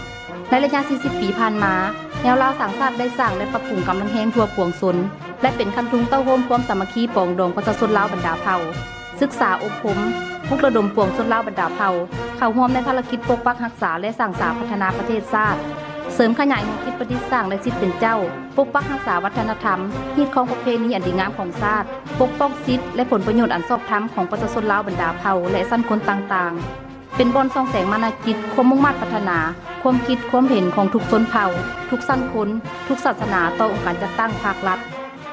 ในระยะ40 ปีผ่านมาแนวราวสร้างชาติได้สร้างและปรับปรุงกำลังแห่งทั่วปวงชนและเป็นคันทุงเต้าโฮมความสามัคคีปองดองประชาชนลาวบรรดาเผ่าศึกษาอบรมปลุกระดมปวงชนลาวบรรดาเผ่าเข้าร่วมในภารกิจปกปักรักษาและสร้างสาพัฒนาประเทศชาติ เสริมขยายแนวคิดประดิษฐ์สร้างและสิทธิเป็นเจ้าปกปักรักษาวัฒนธรรมฮีดของประเพณีอันดีงามของชาติปกป้องสิทธิและผลประโยชน์อันชอบธรรมของประชาชนลาวบรรดาเผ่าและชั้นคนต่างๆเป็นบ่อนส่องแสงมานาจิตความมุ่งมั่นพัฒนาความคิดความเห็นของทุกชนเผ่าทุกชั้นคนทุกศาสนาต่อองค์การจัดตั้งภาครัฐ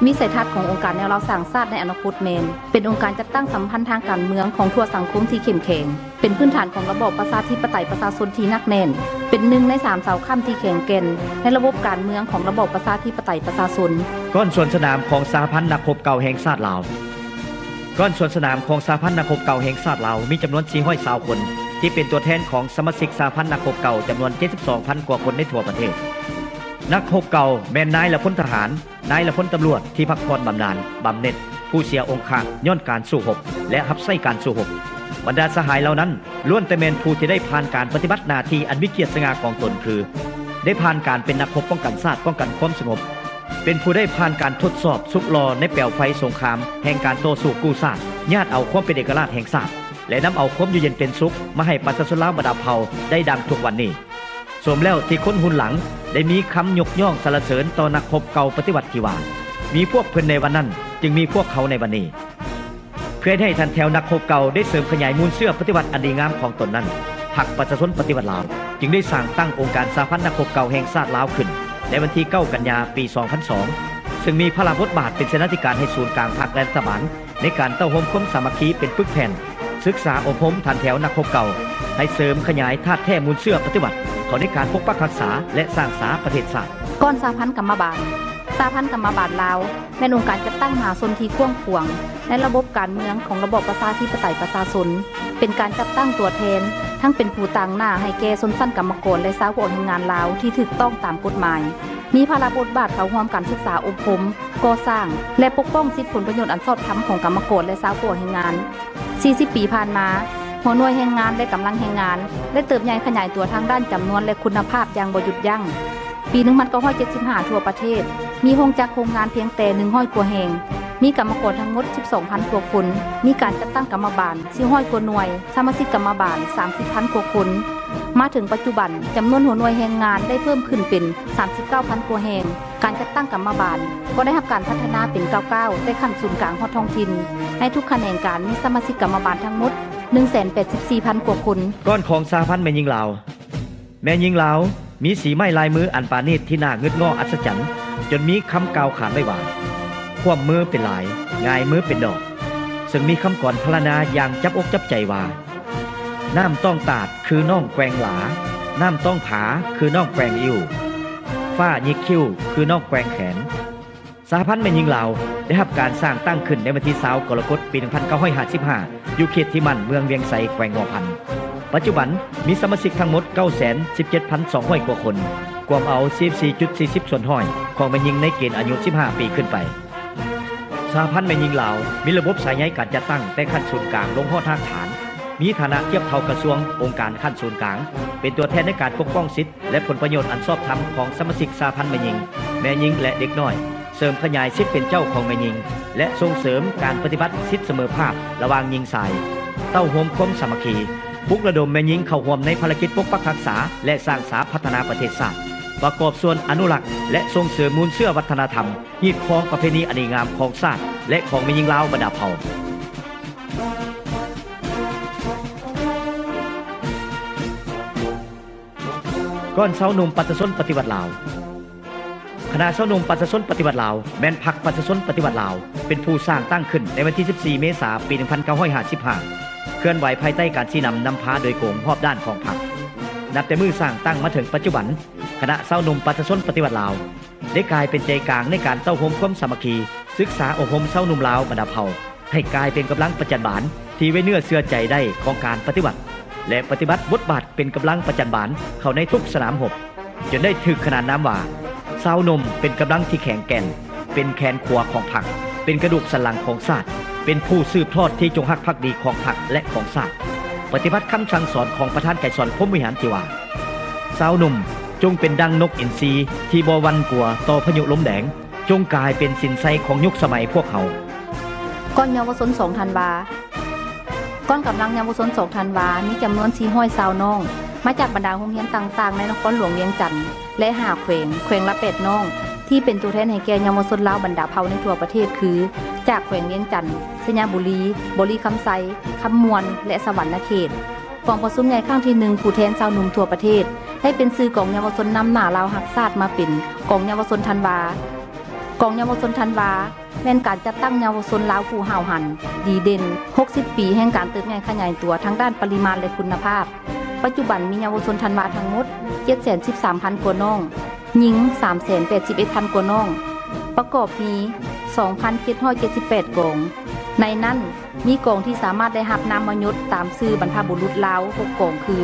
มีสัยทัศน์ขององค์การแนวเราสร้างชาติในอนาคตแมนเป็นองค์การจัดตั้งสัมพันธ์ทางการเมืองของทั่วสังคมที่เข้มแข็งเป็นพื้นฐานของระบอบประชาธิปไตยประชาชนที่หนักแน่นเป็นหนึ่งใน3เสาค้ำที่แข็งแกร่งในระบบการเมืองของระบอบประชาธิปไตยประชาชน
ก้อนส่วนสนามของสหพันธ์นักรบเก่าแห่งชาติลาวก้อนส่วนสนามของสหพันธ์นักรบเก่าแห่งชาติลาวมีจำนวน420คนที่เป็นตัวแทนของสมาชิกสหพันธ์นักรบเก่าจำนวน 72,000 กว่าคนในทั่วประเทศนักรบเก่าแม่นนายและพลทหารนายและพลตำรวจที่พักผ่อนบำนาญบำเหน็จผู้เสียองค์การย้อนการสู้รบและรับใช้การสู้รบบรรดาสหายเหล่านั้นล้วนแต่เป็นผู้ที่ได้ผ่านการปฏิบัติหน้าที่อันวิเกียรติสง่าของตนคือได้ผ่านการเป็นนักรบป้องกันชาติป้องกันความสงบเป็นผู้ได้ผ่านการทดสอบสุกรอในเปลวไฟสงครามแห่งการต่อสู้กู้ชาติญาติเอาความเป็นเอกราชแห่งชาติและนำเอาความอยู่เย็นเป็นสุขมาให้ประชาชนลาวบรรดาเผ่าได้ดังทุกวันนี้สมแล้วที่คนหุ่นหลังได้มีคำยกย่องสรรเสริญต่อนักรบเก่าปฏิวัติที่ว่ามีพวกเพิ่นในวันนั้นจึงมีพวกเขาในวันนี้เพื่อให้ทันแถวนักรบเก่าได้เสริมขยายมูลเชื่อปฏิวัติอันดีงามของตนนั้นพรรคประชาชนปฏิวัติลาวจึงได้สร้างตั้งองค์การสหพันธ์นักรบเก่าแห่งชาติลาวขึ้นในวันที่9 กันยายนปี 2002ซึ่งมีพระราชบทบาทเป็นเสนาธิการให้ศูนย์กลางพรรคและรัฐบาลในการเต้าโฮมความสามัคคีเป็นปึกแผ่นศึกษาอบรมทันแถวนักรบเก่าให้เสริมขยายธาตุแท้มูลเชื่อปฏิวัติเขาในการปกปักรักษาและสร้างสาประเทศชาติ
ก่อนสหพันธ์กรรมบาลสหพันธ์กรรมบาลลาวแม่นองค์การจัดตั้งมหาชนที่กว้างขวางในระบบการเมืองของระบอบประชาธิปไตยประชาชนเป็นการจัดตั้งตัวแทนทั้งเป็นผู้ต่างหน้าให้แก่ชนชั้นกรรมกรและชาวแรงงานลาวที่ถูกต้องตามกฎหมายมีภาระบทบาทเข้าร่วมการศึกษาอบรมก่อสร้างและปกป้องสิทธิผลประโยชน์อันชอบธรรมของกรรมกรและชาวแรงงาน40 ปีผ่านมาหัวหน่วยแรงงานและกำลังแรงงานได้เติบใหญ่ขยายตัวทางด้านจำนวนและคุณภาพอย่างบ่หยุดยั้งปี1975ทั่วประเทศมีโรงจักรโรงงานเพียงแต่100 กว่าแห่งมีกรรมกรทั้งหมด 12,000 กว่าคนมีการจัดตั้งกรรมบาล400 กว่าหน่วยสมาชิกกรรมบาล 30,000 กว่าคนมาถึงปัจจุบันจำนวนหัวหน่วยแรงงานได้เพิ่มขึ้นเป็น 39,000 กว่าแห่งการจัดตั้งกรรมบาลก็ได้รับการพัฒนาเป็นก้าวๆได้ขั้นศูนย์กลางฮอดท้องถิ่นให้ทุกแขนงการมีสมาชิกกรรมบาลทั้งหมด 184,000 กว่าคน
ก้อนของสหพันธ์แม่หญิงลาวแม่หญิงลาวมีสีไม้ลายมืออันปาณีตที่น่างึดงออัศจรรย์จนมีคำกล่าวขานไว้ว่าความมือเป็นหลายง่ายมือเป็นดอกซึ่งมีคำก่อนพรรณนาอย่างจับอกจับใจว่าน้ำต้องตาดคือน้องแกวงหลาน้ำต้องผาคือน้องแกวงอิ่วฟ้ายิกคิ้วคือน้องแกวงแขนสหพันธ์แม่หญิงลาวได้รับการสร้างตั้งขึ้นในวันที่20 กรกฎาคมปี 1955อยู่เขตที่มันเมืองเวียงไสแขวงงอพันปัจจุบันมีสมาชิกทั้งหมด 917,200 กว่าคนรวมเอา 44.40 ส่วนห้อยของแม่หญิงในเกณฑ์อายุ 15 ปีขึ้นไปสหพันธ์แม่หญิงลาวมีระบบสายใยการจัดตั้งแต่ขั้นศูนย์กลางลงฮอดทางฐานมีฐานะเทียบเท่ากระทรวงองค์การขั้นศูนย์กลางเป็นตัวแทนในการปกป้องสิทธิและผลประโยชน์อันชอบธรรมของสมาชิกสหพันธ์แม่หญิงและเด็กน้อยเสริมขยายสิทธิเป็นเจ้าของแม่หญิงและส่งเสริมการปฏิบัติสิทธิเสมอภาคระหว่างหญิงชายเต้าโฮมความสามัคคีปลุกระดมแม่หญิงเข้าร่วมในภารกิจปกปักรักษาและสร้างสาพัฒนาประเทศชาติประกอบส่วนอนุรักษ์และส่งเสริมมูลเชื่อวัฒนธรรมฮีดคองประเพณีอันดีงามของชาติและของแม่หญิงลาวบรรดาเผ่าก้อนเสาหนุ่มประชาชนปฏิวัติลาวคณะเสาหนุ่มประชาชนปฏิวัติลาวแม่นพรรคประชาชนปฏิวัติลาวเป็นผู้สร้างตั้งขึ้นในวันที่14 เมษายนปี 1955เคลื่อนไหวภายใต้การชี้นำพาโดยโกงรอบด้านของพรรคนับแต่มือสร้างตั้งมาถึงปัจจุบันคณะเสาหนุ่มประชาชนปฏิวัติลาวได้กลายเป็นใจกลางในการเต้าโฮมความสามัคคีศึกษาอบรมเสาหนุ่มลาวบรรดาเผ่าให้กลายเป็นกำลังประจันบานที่ไว้เนื้อเชื่อใจได้ของการปฏิวัติและปฏิบัติบทบาทเป็นกำลังประจันบานเข้าในทุกสนามรบจนได้ถึกขนาดน้ำว่าเสาหนุ่มเป็นกำลังที่แข็งแกร่งเป็นแขนขวาของพรรคเป็นกระดูกสันหลังของชาติเป็นผู้สืบทอดที่จงรักภักดีของพรรคและของชาติปฏิบัติคำสั่งสอนของประธานไกรสอนพรหมวิหารที่ว่าเสาหนุ่มจงเป็นดังนกอินทรีที่บ่หวั่นกลัวต่อพายุลมแดงจงกลายเป็นสินไซของยุคสมัยพวกเขา
ก้อนเยาวชน2 ธันวาก้อนกำลังเยาวชน2 ธันวามีจำนวน400 ชาวน้อง มาจากบรรดาโรงเรียนต่างๆในนครหลวงเวียงจันทน์และ5แขวงละ8น้องที่เป็นตัวแทนให้แก่เยาวชนลาวบรรดาเผ่าในทั่วประเทศคือจากแขวงเวียงจันทน์สยามบุรีบริคำไซคำมวนและสวรรณเขตกองประชุมใหญ่ครั้งที่1ผู้แทนชาวหนุ่มทั่วประเทศได้เป็นสื่อกองเยาวชนนำหน้าลาวฮักชาติมาเป็นกองเยาวชนธันวากองเยาวชนธันวาแม่นการจัดตั้งเยาวชนลาวผู้ห่าวหันดีเด่น60ปีแห่งการเติบใหญ่ขยายตัวทั้งด้านปริมาณและคุณภาพปัจจุบันมีเยาวชนธันวาทั้งหมด 713,000 กว่าน้องหญิง 381,000 กว่าน้องประกอบมี 2,778 กองในนั้นมีกองที่สามารถได้รับนามยศตามชื่อบรรพบุรุษลาว6กองคือ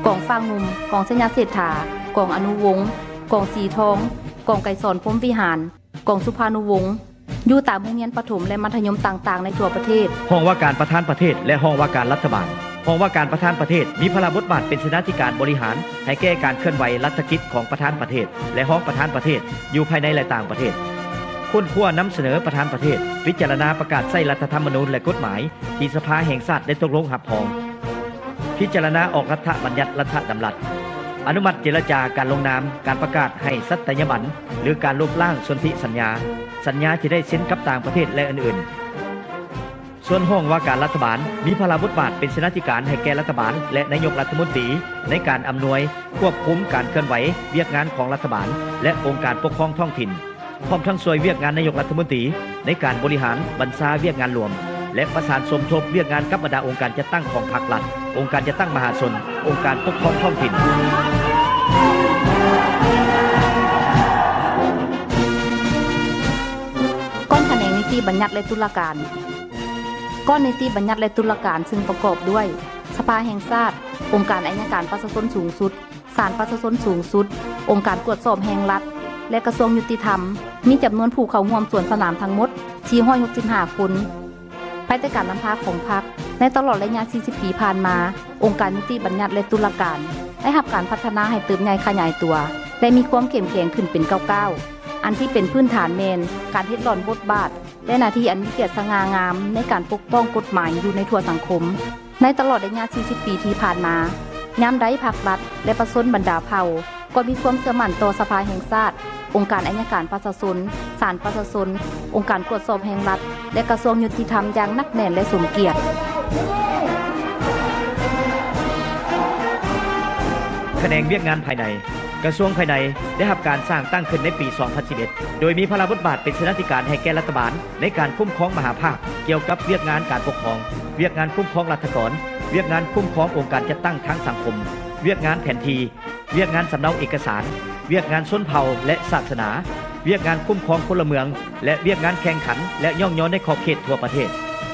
กองฟางงุมกองสัญญาเศรษฐากองอนุวงศ์กองสีทองกองไก่สอนพรหมวิหารกองสุภานุวงศ์อยู่ตามโรงเรียนประถมและมัธยมต่างๆในทั่วประเทศ
ห้องว่าการประธานประเทศและห้องว่าการรัฐบาลห้องว่าการประธานประเทศมีพระบทบาทเป็นเสนาธิการบริหารให้แก้การเคลื่อนไหวรัฐกิจของประธานประเทศและห้องประธานประเทศอยู่ภายในและต่างประเทศค้นคว้านำเสนอประธานประเทศพิจารณาประกาศใช้รัฐธรรมนูญและกฎหมายที่สภาแห่งชาติได้ตกลงรับรองพิจารณาออกรัฐบัญญัติรัฐดำรัสอนุมัติเจรจาการลงนามการประกาศให้สัตยาบันหรือการลบล้างสนธิสัญญาที่ได้เซ็นกับต่างประเทศและอื่นๆส่วนห้องว่าการรัฐบาลมีพระบทบาทเป็นเสนาธิการให้แก่รัฐบาลและนายกรัฐมนตรีในการอำนวยควบคุมการเคลื่อนไหวเวียกงานของรัฐบาลและองค์การปกครองท้องถิ่นพร้อมทั้งช่วยเวียกงานนายกรัฐมนตรีในการบริหารบรรษาเวียกงานรวมและประสานสมทบเวียกงานกับบรรดาองค์การจัดตั้งของพรรครัฐองค์การจัดตั้งมหาชนองค์การปกครองท้องถิ่น
ก้อนแขนงนิติบัญญัติและตุลาการก้อนนิติบัญญัติและตุลาการซึ่งประกอบด้วยสภาแห่งชาติองค์การอัยการประชาชนสูงสุดศาลประชาชนสูงสุดองค์การตรวจสอบแห่งรัฐและกระทรวงยุติธรรมมีจำนวนผู้เข้าร่วมส่วนสนามทั้งหมด465คนภายใต้การนำพาของพรรคในตลอดระยะ40ปีผ่านมาองค์การนิติบัญญัติและตุลาการได้รับการพัฒนาให้เติบใหญ่ขยายตัวและมีความเข้มแข็งขึ้นเป็นก้าวๆอันที่เป็นพื้นฐานแมนการเฮ็ดหล่อนบทบาทและหน้าที่อันมีเกียรติสง่างามในการปกป้องกฎหมายอยู่ในทั่วสังคมในตลอดระยะ40ปีที่ผ่านมายามใดภาครัฐและประชาชนบรรดาเผ่าก็มีความเชื่อมั่นต่อสภาแห่งชาติองค์การอัยการประชาชนศาลประชาชนองค์การตรวจสอบแห่งรัฐและกระทรวงยุติธรรมอย่างนักแน่นและสมเกียรติ
แขนงเวียกงานภายในกระทรวงภายในได้รับการสร้างตั้งขึ้นในปี 2011 โดยมีพระบทบาทเป็นเสนาธิการให้แก่รัฐบาลในการคุ้มครองมหาภาคเกี่ยวกับเวียกงานการปกครองเวียกงานคุ้มครองราษฎรเวียกงานคุ้มครององค์การจัดตั้งทางสังคมเวียกงานแผนทีเวียกงานสำเนาเอกสารเวียกงานชนเผ่าและศาสนาเวียกงานคุ้มครองพลเมืองและเวียกงานแข่งขันและย่องย้อนในขอบเขตทั่วประเทศ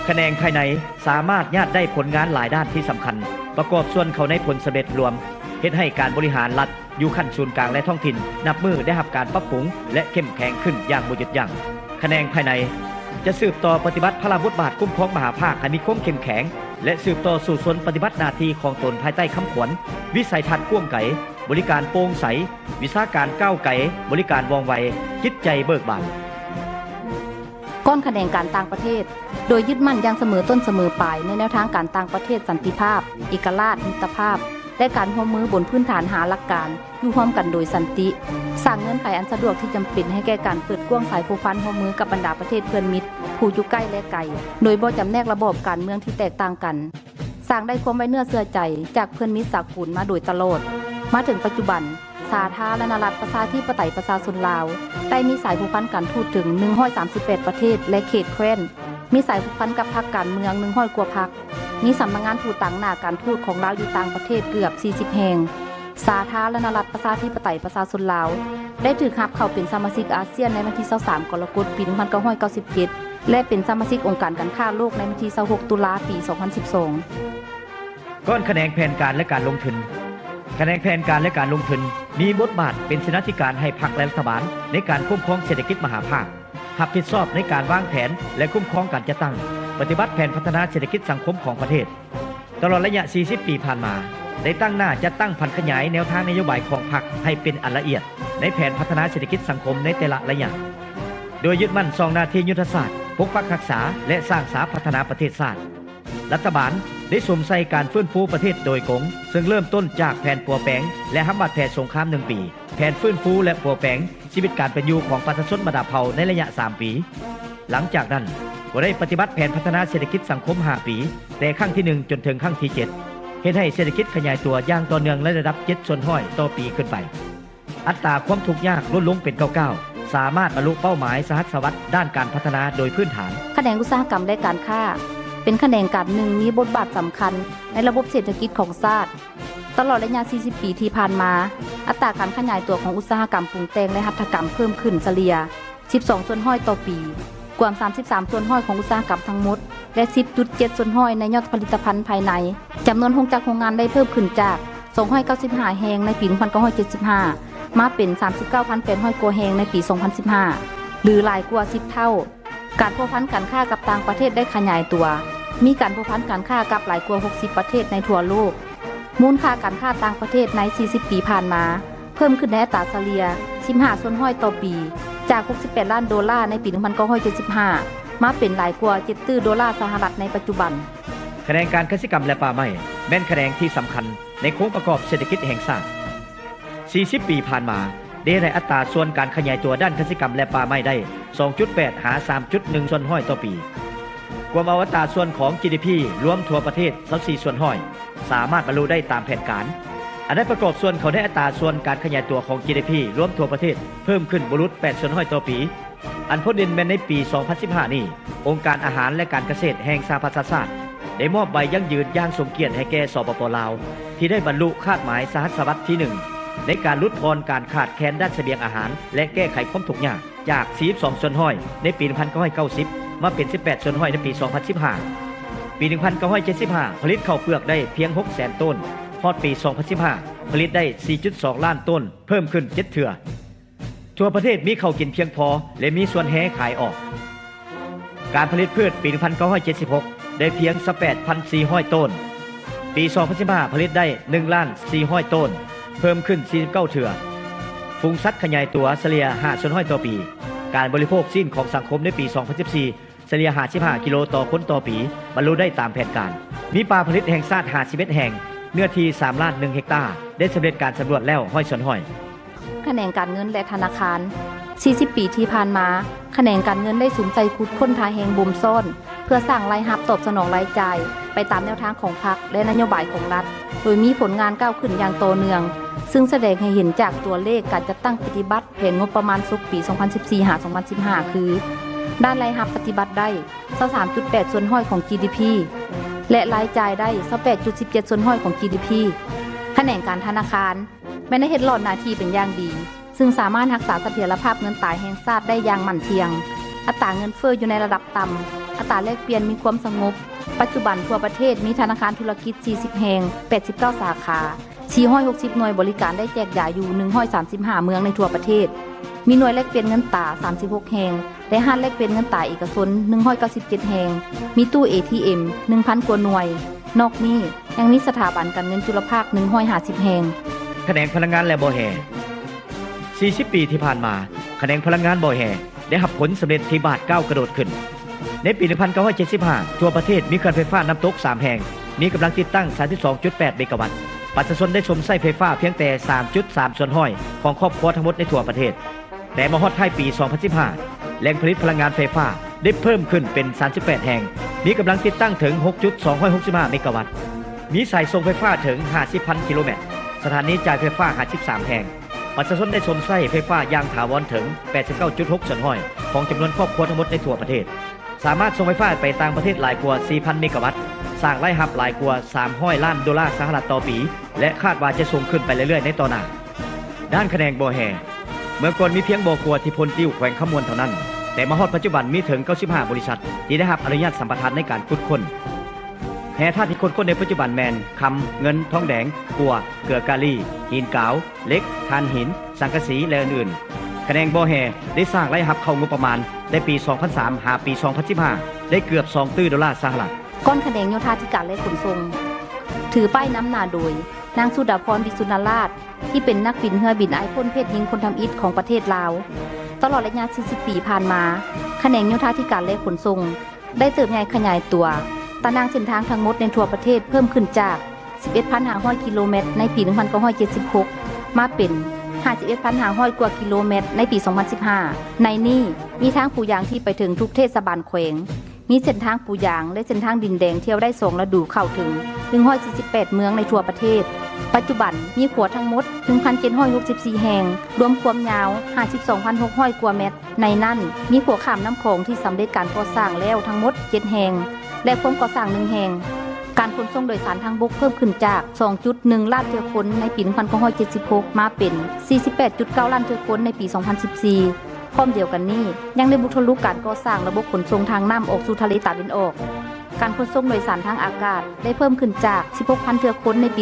แขนงภายในสามารถญาติได้ผลงานหลายด้านที่สำคัญประกอบส่วนเข้าในผลสำเร็จรวมเฮ็ดให้การบริหารรัฐอยู่ขั้นศูนย์กลางและท้องถิ่นนับมือได้รับการปรับปรุงและเข้มแข็งขึ้นอย่างบ่หยุดยั้งแขนงภายในจะสืบต่อปฏิบัติพระบทบาทคุ้มครองมหาภาคให้มีความเข้มแข็งและสืบต่อสู่ส่วนปฏิบัติหน้าที่ของตนภายใต้คำขวัญวิสัยทัศน์กว้างไกลบริการโปร่งใสวิชาการก้าวไกลบริการว่องไวจิตใจเบิกบาน
ก้อนแขนงการต่างประเทศโดยยึดมั่นอย่างเสมอต้นเสมอปลายในแนวทางการต่างประเทศสันติภาพเอกราชมิตรภาพและการร่วมมือบนพื้นฐานหาหลักการอยู่ร่วมกันโดยสันติสร้างเงื่อนไขอันสะดวกที่จำเป็นให้แก่การเปิดกว้างสายผูกพันร่วมมือกับบรรดาประเทศเพื่อนมิตรผู้อยู่ใกล้และไกลโดยบ่จำแนกระบบการเมืองที่แตกต่างกันสร้างได้ความไว้เนื้อเชื่อใจจากเพื่อนมิตรสากลมาโดยตลอดมาถึงปัจจุบันสาธารณรัฐประชาธิปไตยประชาชนลาวได้มีสายผูกพันการทูตถึง138ประเทศและเขตแคว้นมีสายผูกพันกับพรรคการเมือง100กว่าพรรคมีสำนักงานผู้ต่างหน้าการทูตของลาวอยู่ต่างประเทศเกือบ40แห่งสาธารณรัฐประชาธิปไตยประชาชนลาวได้ถูกรับเข้าเป็นสมาชิกอาเซียนในวันที่23กรกฎาคมปี1997และเป็นสมาชิกองค์การการค้าโลกในวันที่26ตุลาคมปี2012
ก้อนแขนงแผนการและการลงทุนแขนงแผนการและการลงทุนมีบทบาทเป็นเสนาธิการให้พรรคและรัฐบาลในการคุ้มครองเศรษฐกิจมหาภาครับผิดชอบในการวางแผนและคุ้มครองการจัดตั้งปฏิบัติแผนพัฒนาเศรษฐกิจสังคมของประเทศตลอดระยะ40ปีผ่านมาได้ตั้งหน้าจัดตั้งพันขยายแนวทางนโยบายของพรรคให้เป็นอันละเอียดในแผนพัฒนาเศรษฐกิจสังคมในแต่ละระยะโดยยึดมั่น2หน้าที่ยุทธศาสตร์ปกปักรักษาและสร้างสาพัฒนาประเทศชาติรัฐบาล ได้สวมใส่การฟื้นฟูประเทศโดยกงซึ่งเริ่มต้นจากแผนปัวแปงและห้ำบัดแผนสงคราม1 ปีแผนฟื้นฟูและปัวแปงชีวิตการเป็นอยู่ของประชาชนบรรดาเผ่าในระยะ3 ปีหลังจากนั้นก็ได้ปฏิบัติแผนพัฒนาเศรษฐกิจสังคม5 ปีแต่ครั้งที่1จนถึงครั้งที่7เฮ็ดให้เศรษฐกิจขยายตัวอย่างต่อเนื่องในระดับ7%ต่อปีขึ้นไปอัตราความทุกข์ยากลดลงเป็น99สามารถบรรลุเป้าหมายสหัสวรรษด้านการพัฒนาโดยพื้นฐาน
แขนงอุตสาหกรรมและการค้าเป็นแขนงการหนึ่งมีบทบาทสำคัญในระบบเศรษฐกิจของชาติตลอดระยะ40 ปีที่ผ่านมาอัตราการขยายตัวของอุตสาหกรรมปรุงแต่งและหัตถกรรมเพิ่มขึ้นเฉลี่ย 12% ต่อปีกว่า 33% ของอุตสาหกรรมทั้งหมดและ 10.7% ในยอดผลิตภัณฑ์ภายในจำนวนโรงจักรโรงงานได้เพิ่มขึ้นจาก295แห่งในปี 1975มาเป็น 39,800 กว่าแห่งในปี 2015หรือหลายกว่า10 เท่าการพัวพันการค้ากับต่างประเทศได้ขยายตัวมีการพัวพันการค้ากับหลายกว่า60ประเทศในทั่วโลกมูลค่าการค้าต่างประเทศใน40 ปีผ่านมาเพิ่มขึ้นในอัตราเฉลี่ย 15% ต่อปีจาก68 ล้านดอลลาร์ในปี 1975มาเป็นหลายกว่า$7 ล้านสหรัฐในปัจจุบัน
แขนงการเกษตรกรรมและป่าไม้แม่นแขนงที่สำคัญในโครงประกอบเศรษฐกิจแห่งชาติ40 ปีผ่านมาได้ในอัตราส่วนการขยายตัวด้านเกษตรกรรมและป่าไม้ได้ 2.8 หา 3.1% ต่อปีความเอาอัตราส่วนของ GDP รวมทั่วประเทศ 24% สามารถบรรลุได้ตามแผนการอันได้ประกอบส่วนเขาได้อัตราส่วนการขยายตัวของ GDP รวมทั่วประเทศเพิ่มขึ้นบรุษ 8% ต่อปีอันพ้นดินแม้นในปี 2015 นี้องค์การอาหารและการเกษตรแห่งสหประชาชาติได้มอบใบยั่งยืนอย่างสมเกียรติให้แก่สปป.ลาวที่ได้บรรลุคาดหมายสหัสวรรษที่1ในการลดทอนการขาดแคลนด้านเสบียงอาหารและแก้ไขความทุกข์ยากจาก 42% ในปี 1990 มาเป็น 18% ในปี 2015 ปี 1975 ผลิตข้าวเปลือกได้เพียง 600,000 ต้นพอดปี 2015 ผลิตได้ 4.2 ล้านต้นเพิ่มขึ้น7 เท่าทั่วประเทศมีข้าวกินเพียงพอและมีส่วนแห่ขายออกการผลิตพืชปี 1976 ได้เพียง 18,400 ต้นปี 2015 ผลิตได้ 1,400,000 ต้นเพิ่มขึ้น49 เท่าฝูงสัตว์ขยายตัวเฉลี่ย 5% ต่อปีการบริโภคสิ้นของสังคมในปี 2014 เฉลี่ย 55 กิโลต่อคนต่อปีบรรลุได้ตามแผนการมีป่าผลิตแห่งชาติ51 แห่งเนื้อที่ 3,1,000 เฮกตาร์ได้สำเร็จการสำรวจแล้วห้อยสวนห้อย
แขนงการเงินและธนาคาร40 ปีที่ผ่านมาแขนงการเงินได้สูญใจคุดค้นทาแหงบ่มซ่อนเพื่อสร้างรายรับตอบสนองรายจ่ายไปตามแนวทางของพรรคและนโยบายของรัฐโดยมีผลงานก้าวขึ้นอย่างต่อเนื่องซึ่งแสดงให้เห็นจากตัวเลขการจัดตั้งปฏิบัติแผนงบประมาณสุขปี 2014-2015 คือด้านรายรับปฏิบัติได้ 23.8% ของ GDP และรายจ่ายได้ 28.17% ของ GDP แขนงการธนาคารแม้ได้เฮ็ดหลอดหน้าที่เป็นอย่างดีซึ่งสามารถรักษาเสถียรภาพเงินตราแห่งชาติได้อย่างมั่นเทียงอัตราเงินเฟ้ออยู่ในระดับต่ำอัตราแลกเปลี่ยนมีความสงบปัจจุบันทั่วประเทศมีธนาคารธุรกิจ40แห่ง89สาขา460หน่วยบริการได้แจกจ่ายอยู่135เมืองในทั่วประเทศมีหน่วยแลกเปลี่ยนเงินตรา36แห่งและห้างแลกเปลี่ยนเงินตราเอกชน197แห่งมีตู้ ATM 1,000 กว่าหน่วยนอกนี้ยังมีสถาบันการเงินจุลภาค150แห่ง
แขนงพลังงานและบ่อแห่40 ปีที่ผ่านมาแขนงพลังงานบ่อแห่ได้รับผลสำเร็จที่บาทก้าวกระโดดขึ้นในปี 1975 ทั่วประเทศมีเขื่อนไฟฟ้าน้ำตก3แห่งมีกำลังติดตั้ง 32.8 เมกะวัตต์ประชาชนได้ชมใช้ไฟฟ้าเพียงแต่ 3.3% ของครอบครัวทั้งหมดในทั่วประเทศแต่มาฮอดท้ายปี 2015 แหล่งผลิตพลังงานไฟฟ้าได้เพิ่มขึ้นเป็น 38 แห่งมีกำลังติดตั้งถึง 6.265 เมกะวัตต์มีสายส่งไฟฟ้าถึง 50,000 กิโลเมตรสถานีจ่ายไฟฟ้า53แห่งประชาชนได้ชมใช้ไฟฟ้าอย่างถาวรถึง 89.6% ของจำนวนครอบครัวทั้งหมดในทั่วประเทศสามารถส่งไฟฟ้าไปต่างประเทศหลายกว่า 4,000 เมกะวัตต์สร้างรายรับหลายกว่า300 ล้านดอลลาร์สหรัฐต่อปีและคาดว่าจะสูงขึ้นไปเรื่อยๆในต่อหน้าด้านแขนงบ่อแห่เมื่อก่อนมีเพียงบ่อครัวที่พ้นติ้วแขวงขมวนเท่านั้นแต่มาฮอดปัจจุบันมีถึง95บริษัทที่ได้รับอนุญาตสัมปทานในการขุดค้นแห่ธาตุที่ค้นในปัจจุบันแมนคำเงินทองแดงกัวเกลือกาลีหินกาวเหล็กถ่านหินสังกะสีและอื่นๆแขนงบ่อแห่ได้สร้างรายรับเข้างบประมาณในปี 2003 หาปี 2015 ได้เกือบ$2 ตรีสหรัฐ
ก้อนแขนงโยธาธิการและขนส่งถือป้ายน้ำหน้าโดยนางสุดาพร วิสุณราชที่เป็นนักบินเรือบินไอพ่นเพศหญิงคนทำอิฐของประเทศลาวตลอดระยะ40 ปีผ่านมาแขนงโยธาธิการและขนส่งได้เติบใหญ่ขยายตัว ตารางเส้นทางทั้งหมดในทั่วประเทศเพิ่มขึ้นจาก 11,500 กิโลเมตรในปี 1976 มาเป็น 51,500 กว่ากิโลเมตรในปี 2015 ในนี้มีทางปูยางที่ไปถึงทุกเทศบาลแขวงมีเส้นทางปูยางและเส้นทางดินแดงเที่ยวได้2ฤดูเข้าถึง 148 เมืองในทั่วประเทศปัจจุบันมีขัวทั้งหมด 1,764 แห่งรวมความยาว 52,600 กว่าเมตรในนั้นมีขัวข้ามน้ำโขงที่สำเร็จการก่อสร้างแล้วทั้งหมด 7 แห่งและความก่อสร้าง1แห่งการขนส่งโดยสารทางบกเพิ่มขึ้นจาก 2.1 ล้านเที่ยวคนในปี 1976 มาเป็น 48.9 ล้านเที่ยวคนในปี 2014 พร้อมเดียวกันนี้ยังได้บุทะลุการก่อสร้างระบบขนส่งทางน้ำออกสู่ทะเลตะวันออกการขนส่งโดยสารทางอากาศได้เพิ่มขึ้นจาก 16,000 เที่ยวคนในปี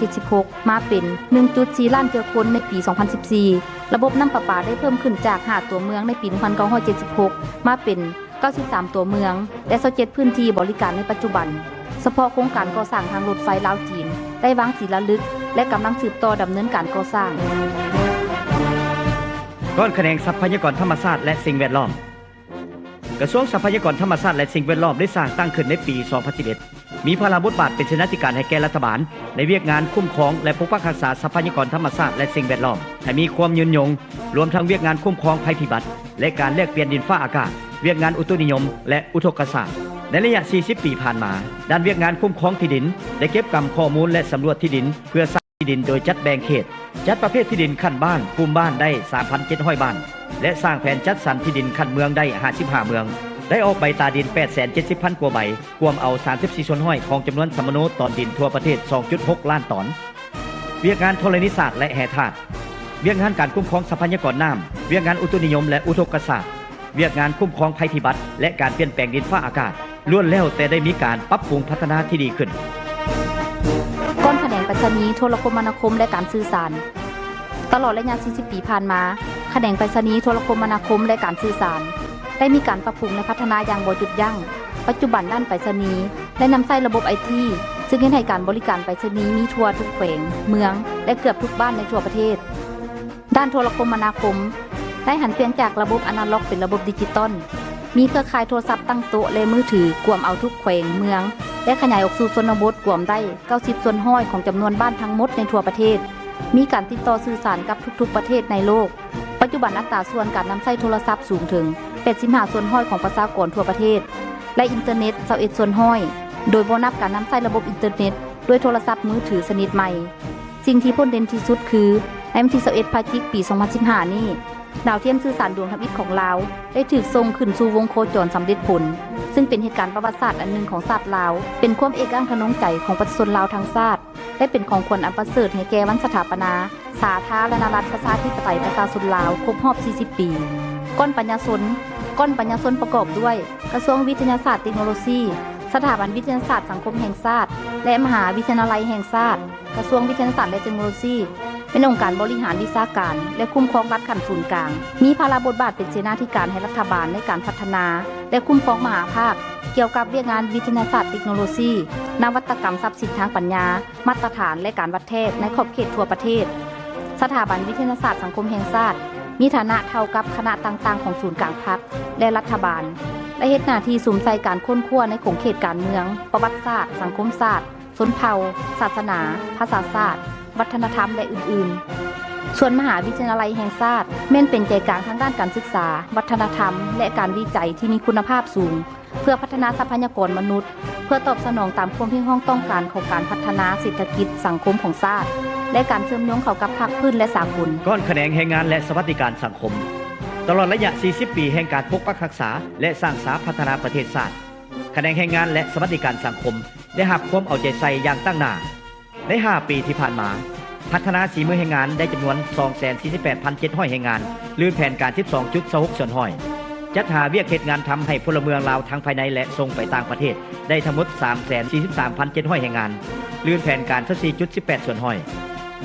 1976 มาเป็น 1.4 ล้านเที่ยวคนในปี 2014 ระบบน้ำประปาได้เพิ่มขึ้นจาก 5 ตัวเมืองในปี 1976 มาเป็น 93 ตัวเมืองและ27พื้นที่บริการในปัจจุบันเฉพาะโครงการก่อสร้างทางรถไฟลาวจีนได้วางศิลาฤกษ์และกำลังสืบต่อดำเนินการก่อสร้าง
ก้อนคะแนนทรัพยากรธรรมชาติและสิ่งแวดล้อมกระทรวงทรัพยากรธรรมชาติและสิ่งแวดล้อมได้สร้างตั้งขึ้นในปี 2011 มีภาระบทบาทเป็นชนะธิการให้แก่รัฐบาลในเวียกงานคุ้มครองและปกปักรักษาทรัพยากรธรรมชาติและสิ่งแวดล้อมให้มีความยืนยงรวมทั้งเวียกงานคุ้มครองภัยพิบัติและการแลกเปลี่ยนดินฟ้าอากาศเวียกงานอุตุนิยมและอุทกศาสตร์ในระยะ 40 ปีผ่านมาด้านเวียกงานคุ้มครองที่ดินได้เก็บกำข้อมูลและสำรวจที่ดินเพื่อสร้างที่ดินโดยจัดแบ่งเขตจัดประเภทที่ดินขั้นบ้านภูมิบ้านได้ 3,700 บ้านและสร้างแผนจัดสรรที่ดินขั้นเมืองได้ 55 เมืองได้ออกใบตาดิน 870,000 กว่าใบรวมเอา 34 ส่วนห้อยของจำนวนสมโนตอนดินทั่วประเทศ 2.6 ล้านตอนเวียกงานธรณีศาสตร์และแห่ธาตุเวียกงานการคุ้มครองทรัพยากรน้ำเวียกงานอุตุนิยมและอุทกศาสตร์เวียกงานคุ้มครองภัยพิบัติและการเปลี่ยนแปลงดินฟ้าอากาศล้วนแล้วแต่ได้มีการปรับปรุงพัฒนาที่ดีขึ้น
ก้อนแขนงไปรษณีย์โทรคมนาคมและการสื่อสารตลอดระยะ 40 ปีผ่านมาแขนงไปรษณีย์โทรคมนาคมและการสื่อสารได้มีการปรับปรุงและพัฒนาอย่างบ่หยุดยั้งปัจจุบันด้านไปรษณีย์ได้นำใช้ระบบ IT ซึ่งเฮ็ดให้การบริการไปรษณีย์มีทั่วทุกแขวงเมืองและเกือบทุกบ้านในทั่วประเทศด้านโทรคมนาคมได้หันเปลี่ยนจากระบบอนาล็อกเป็นระบบดิจิตอลมีเครือข่ายโทรศัพท์ตั้งโต๊ะและมือถือกวมเอาทุกแขวงเมืองและขยายออกสู่ชนบทกวมได้90ส่วนห้อยของจำนวนบ้านทั้งหมดในทั่วประเทศมีการติดต่อสื่อสารกับทุกๆประเทศในโลกปัจจุบันอัตราส่วนการนำใช้โทรศัพท์สูงถึง85ส่วนห้อยของประชากรทั่วประเทศและอินเทอร์เน็ต21ส่วนห้อยโดยบ่นับการนำใช้ระบบอินเทอร์เน็ตด้วยโทรศัพท์มือถือชนิดใหม่สิ่งที่พ้นเด่นที่สุดคือในวันที่21พฤศจิกายนปี 2015 นี้ดาวเทียมสื่อสารดวงทมิตของลาวได้ถูกส่งขึ้นสู่วงโคจรสำเร็จผลซึ่งเป็นเหตุการณ์ประวัติศาสตร์อันหนึ่งของชาติลาวเป็นความเอกอัคนงใจของประชาชนลาวทั้งชาติและเป็นของควรอันประเสริฐให้แก่วันสถาปนาสาธารณรัฐประชาธิปไตยประชาชนลาวครบรอบ 40 ปีก้อนปัญญาชนประกอบด้วยกระทรวงวิทยาศาสตร์เทคโนโลยีสถาบันวิทยาศาสตร์สังคมแห่งชาติและมหาวิทยาลัยแห่งชาติกระทรวงวิทยาศาสตร์และเทคโนโลยีเป็นองค์การบริหารวิชาการและคุ้มครองรัฐขั้นศูนย์กลางมีภาระบทบาทเป็นเสนาธิการให้รัฐบาลในการพัฒนาและคุ้มครองมหาภาคเกี่ยวกับเรื่องงานวิทยาศาสตร์เทคโนโลยีนวัตกรรมทรัพย์สินทางปัญญามาตรฐานและการวัดเทพในขอบเขตทั่วประเทศสถาบันวิทยาศาสตร์สังคมแห่งชาติมีฐานะเท่ากับคณะต่างๆของศูนย์กลางพรรคและรัฐบาลและเฮ็ดหน้าที่สุมใส่การค้นคว้าในของเขตการเมืองประวัติศาสตร์สังคมศาสตร์ชนเผ่าศาสนาภาษาศาสตร์วัฒนธรรมและอื่นๆส่วนมหาวิทยาลัยแห่งชาติแม่นเป็นใจกลางทางด้านการศึกษาวัฒนธรรมและการวิจัยที่มีคุณภาพสูงเพื่อพัฒนาทรัพยากรมนุษย์เพื่อตอบสนองตามความเพียงห้องต้องการของการพัฒนาเศรษฐกิจสังคมของชาติและการเชื่อมโยงเข้ากับภาคพื้นและสากล
ก้อนคะแนนแห่งงานและสวัสดิการสังคมตลอดระยะ 40 ปีแห่งการปกปักรักษาและสร้างสาพัฒนาประเทศชาติคะแนนแห่งงานและสวัสดิการสังคมได้รับความเอาใจใส่อย่างตั้งหน้าใน 5 ปีที่ผ่านมาพัฒนาสีมือแห่งงานได้จำนวน 248,700 แห่งงานลื่นแผนการ 12.26 ส่วนห้อยจัดหาเวียกเหตุงานทำให้พลเมืองลาวทั้งภายในและส่งไปต่างประเทศได้ทั้งหมด 343,700 แห่งงานลื่นแผนการ 14.18 ส่วนห้อย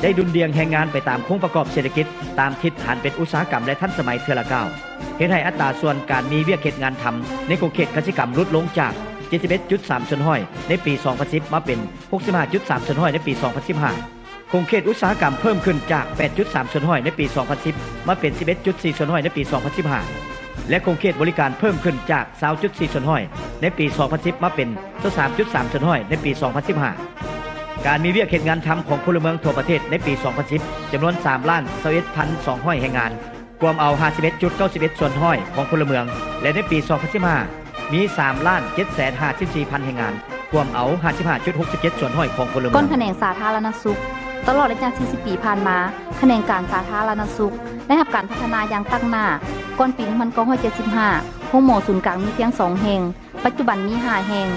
ได้ดุลเดียงแห่งงานไปตามโครงประกอบเศรษฐกิจตามทิศฐานเป็นอุตสาหกรรมและทันสมัยเทื่อละก้าวเฮ็ดให้อัตราส่วนการมีเวียกเหตุงานทำในโครงเขตกสิกรรมลดลงจาก 71.3 ส่วนห้อยในปี 2010 มาเป็น 65.3 ส่วนห้อยในปี 2015โครงเขตอุตสาหกรรมเพิ่มขึ้นจาก 8.3 ส่วนห้อยในปี 2010 มาเป็น 11.4 ส่วนห้อยในปี 2015และโครงเขตบริการเพิ่มขึ้นจาก 20.4 ส่วนห้อย ในปี 2010 มาเป็น23.3 ส่วนห้อยในปี 2015 การมีเวียกเฮ็ดงานทำของพลเมืองทั่วประเทศในปี 2010 จำนวน 3,21,200 แห่งงานรวมเอา 51.91 ส่วนห้อยของพลเมืองและในปี 2015 มี 3,754,000 แห่งงานรวมเอา 55.67 ส่วนห้อยของพลเมือง
ก้นแขนงสาธารณสุขตลอดระยะ40 ปีผ่านมาแขนงการสาธารณสุขได้รับการพัฒนาอย่างตั้งหน้าก่อนปี 1975 โรงหมอศูนย์กลางมีเพียง 2 แห่งปัจจุบันมี 5 แห่ง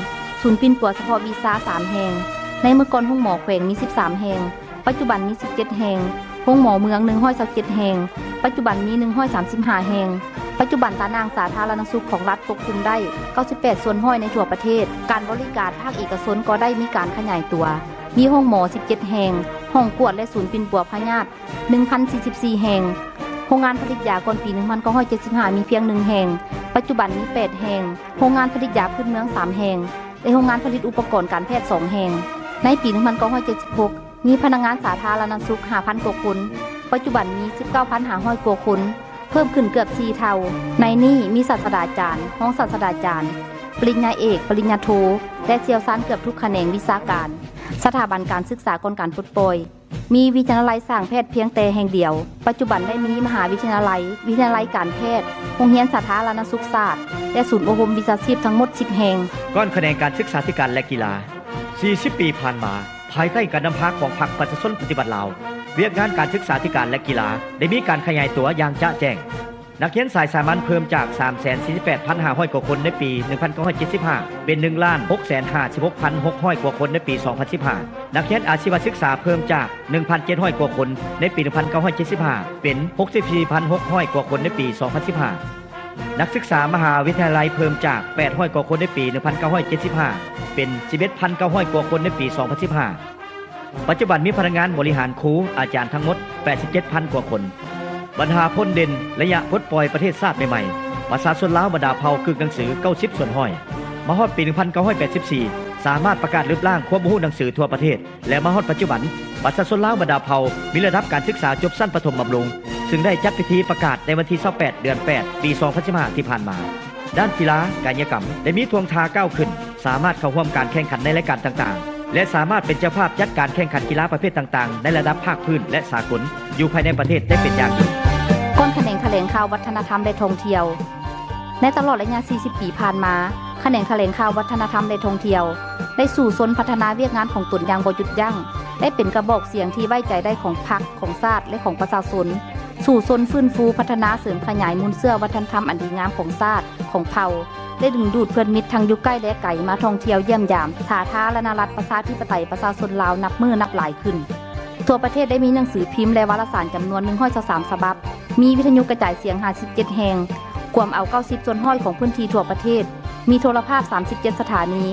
ศูนย์ปิ่นปัวเฉพาะวีซ่า 3 แห่งในเมื่อก่อนโรงหมอแขวงมี 13 แห่งปัจจุบันมี 17 แห่งโรงหมอเมือง127 แห่งปัจจุบันมี135 แห่งปัจจุบันตารางสาธารณสุขของรัฐปกคลุมได้ 98 ส่วนห้อยในทั่วประเทศการบริการภาคเอกชนก็ได้มีการขยายตัวมีห้องหมอ 17 แห่งห้องกวดและศูนย์ปิ่นปัวพยาธิ 1,044 แห่งโรงงานผลิตยาก่อนปี 1975 มีเพียง 1 แห่งปัจจุบันมี 8 แห่งโรงงานผลิตยาพื้นเมือง 3 แห่งและโรงงานผลิตอุปกรณ์การแพทย์ 2 แห่งในปี 1976 มีพนักงานสาธารณสุข 5,000 กว่าคนปัจจุบันมี 19,500 กว่าคนเพิ่มขึ้นเกือบ 4 เท่าในนี้มีศาสตราจารย์ห้องศาสตราจารย์ปริญญาเอกปริญญาโทและเชี่ยวชาญเกือบทุกแขนงวิชาการสถาบันการศึกษาก่อนการปลดปล่อยมีวิทยาลัยสร้างแพทย์เพียงแต่แห่งเดียวปัจจุบันได้มีมหาวิทยาลัยวิทยาลัยการแพทย์โรงเรียนสาธารณสุขศาสตร์และศูนย์อบรมวิชาชีพทั้งหมด 10 แห่ง
ก้อนแขนงการศึกษาธิการและกีฬา 40 ปีผ่านมาภายใต้การนำพาของพรรคประชาชนปฏิบัติลาวเวียกงานการศึกษาธิการและกีฬาได้มีการขยายตัวอย่างจะแจ้งนักเรียนสายสามัญเพิ่มจาก 348,500 กว่าคนในปี 1975 เป็น 1,656,600 กว่าคนในปี 2015 นักเรียนอาชีวศึกษาเพิ่มจาก 1,700 กว่าคนในปี 1975 เป็น 64,600 กว่าคนในปี 2015 นักศึกษามหาวิทยาลัยเพิ่มจาก 800 กว่าคนในปี 1975 เป็น 11,900 กว่าคนในปี 2015 ปัจจุบันมีพนักงานบริหารครูอาจารย์ทั้งหมด 87,000 กว่าคนบรรหาพ้นเด่นระยะปลดปล่อยประเทศชาติใหม่ๆประชาชนลาวบรรดาเผ่าคือหนังสือ90ส่วนห้อยมาฮอดปี 1984 สามารถประกาศรื้อร่างความรู้หนังสือทั่วประเทศและมาฮอดปัจจุบันประชาชนลาวบรรดาเผ่ามีระดับการศึกษาจบชั้นประถมบำรุงซึ่งได้จัดพิธีประกาศในวันที่28 เดือน 8 ปี 2015 ที่ผ่านมาด้านกีฬากายกรรมได้มีทวงทาก้าวขึ้นสามารถเข้าร่วมการแข่งขันในรายการต่างๆและสามารถเป็นเจ้าภาพจัดการแข่งขันกีฬาประเภทต่างๆในระดับภาคพื้นและสากลอยู่ภายในประเทศได้เป็นอย่างดี
ก้นแขนงแถลงข่าววัฒนธรรมและท่องเที่ยวในตลอดระยะ40 ปีผ่านมาแขนงแถลงข่าววัฒนธรรมและท่องเที่ยวได้สู่สนพัฒนาเวียกงานของตนอย่างบ่หยุดยั้งได้เป็นกระบอกเสียงที่ไว้ใจได้ของพรรคของชาติและของประชาชนสู่สนฟื้นฟูพัฒนาเสริมขยายมูลเสื้อวัฒนธรรมอันดีงามของชาติของเผ่าได้ดึงดูดเพื่อนมิตรทั้งยุคใกล้และไกลมาท่องเที่ยวเยี่ยมยามสาธารณรัฐประชาธิปไตยประชาชนลาวนับมือนับหลายขึ้นทั่วประเทศได้มีหนังสือพิมพ์และวารสารจำนวน123ฉบับมีวิทยุกระจายเสียง57แห่งกวมเอา90ส่วนห้อยของพื้นที่ทั่วประเทศมีโทรภาพ37สถานี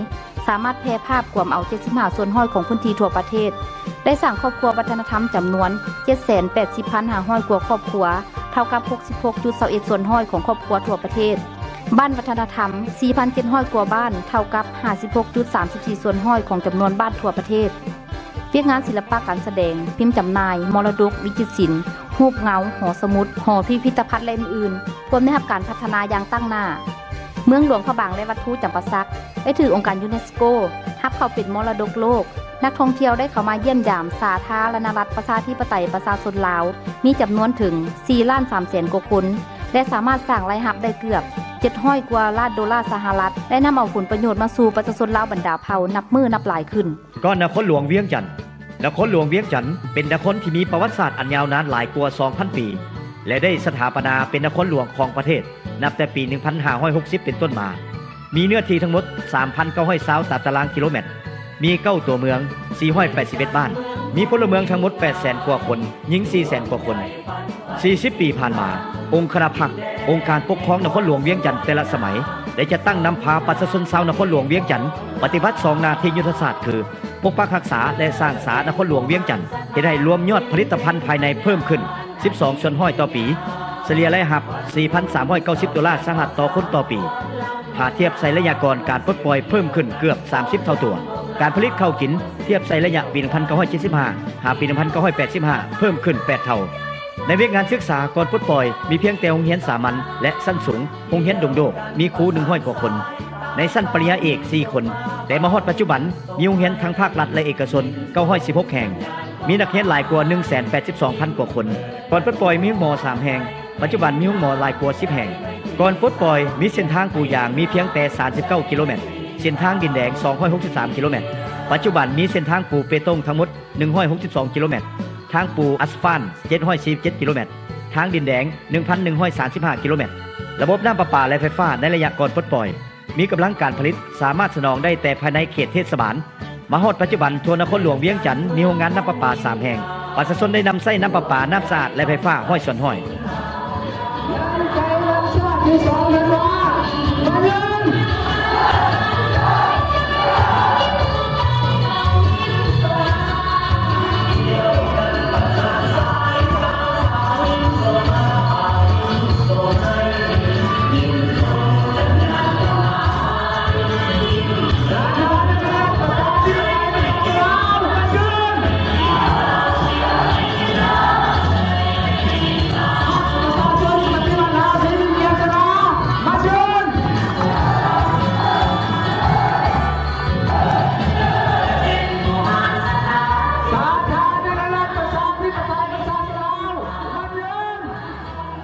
สามารถแพร่ภาพกวมเอา75ส่วนห้อยของพื้นที่ทั่วประเทศได้สร้างครอบครัววัฒนธรรมจำนวน 780,500 กว่าครอบครัวเท่ากับ 66.21 ส่วนห้อยของครอบครัวทั่วประเทศบ้านวัฒนธรรม 4,700 กว่าบ้านเท่ากับ 56.34 ส่วนห้อยของจำนวนบ้านทั่วประเทศเวียกงานศิลปะการแสดงพิมพ์จำหน่ายมรดกวิจิตรศิลป์รูปเงาหอสมุดหอพิพิธภัณฑ์และอื่นๆรวมได้รับการพัฒนาอย่างตั้งหน้าเมืองหลวงพระบางและวัดพูจำปาสักได้ถือองค์การยูเนสโกรับเข้าเป็นมรดกโลกนักท่องเที่ยวได้เข้ามาเยี่ยมยามสาธารณรัฐประชาธิปไตยประชาชนลาวมีจำนวนถึง 4,300,000 กว่าคนและสามารถสร้างรายรับได้เกือบ700 กว่าล้านดอลลาร์สหรัฐได้นำเอาผลประโยชน์มาสู่ประชาชนลาวบรรดาเผ่านับมือนับหลายขึ้น
ก้อนนครหลวงเวียงจันทน์นครหลวงเวียงจันทน์เป็นนครที่มีประวัติศาสตร์อันยาวนานหลายกว่า 2,000 ปีและได้สถาปนาเป็นนครหลวงของประเทศนับแต่ปี 1560 เป็นต้นมามีเนื้อที่ทั้งหมด 3,920 ตารางกิโลเมตรมี9ตัวเมือง481บ้านมีพลเมืองทั้งหมด 800,000 กว่าคนหญิง 400,000 กว่าคน40 ปีผ่านมาองค์คณะพรรคองค์การปกครองนครหลวงเวียงจันทน์แต่ละสมัยได้จะตั้งนำพาประชาชนชาวนครหลวงเวียงจันทน์ปฏิบัติ2หน้าที่ยุทธศาสตร์คือปกปักรักษาและสร้างสารนครหลวงเวียงจันทน์ที่ได้รวมยอดผลิตภัณฑ์ภายในเพิ่มขึ้น12ส่วนห้อยต่อปีเฉลี่ยรายรับ 4,390 ดอลลาร์สหรัฐต่อคนต่อปีถ้าเทียบใส่ระยะก่อนการปลดปล่อยเพิ่มขึ้นเกือบ30เท่าตัวการผลิตข้าวกินเทียบใส่ระยะปี 1975 หาปี 1985 เพิ่มขึ้น8เท่าในเวียกงานศึกษาก่อนปลดปล่อยมีเพียงแต่โรงเรียนสามัญและชั้นสูงโรงเรียนดงโดกมีครู100 กว่าคน ในชั้นปริญญาเอก4คนแต่มาฮอดปัจจุบันมีโรงเรียนทั้งภาครัฐและเอกชน916แห่งมีนักเรียนหลายกว่า 182,000 กว่าคนก่อนปลดปล่อยมีห้องหมอ3แห่งปัจจุบันมีห้องหมอหลายกว่า10แห่งก่อนปลดปล่อยมีเส้นทางปูยางมีเพียงแต่39กิโลเมตรเส้นทางดินแดง263กิโลเมตรปัจจุบันมีเส้นทางปูเปตงทั้งหมด162กิโลเมตรทางปูอัสฟัลต์747กิโลเมตรทางดินแดง 1,135 กิโลเมตรระบบน้ำประปาและไฟฟ้าในระยะก่อนปลดปล่อยมีกำลังการผลิตสามารถสนองได้แต่ภายในเขตเทศบาลมาฮอดปัจจุบันทั่วนครหลวงเวียงจันทน์มีโรงงานน้ำประปา3แห่งประชาชนได้นำใช้น้ำประปาน้ำสะอาดและไฟฟ้าห้อยส่วนห้อย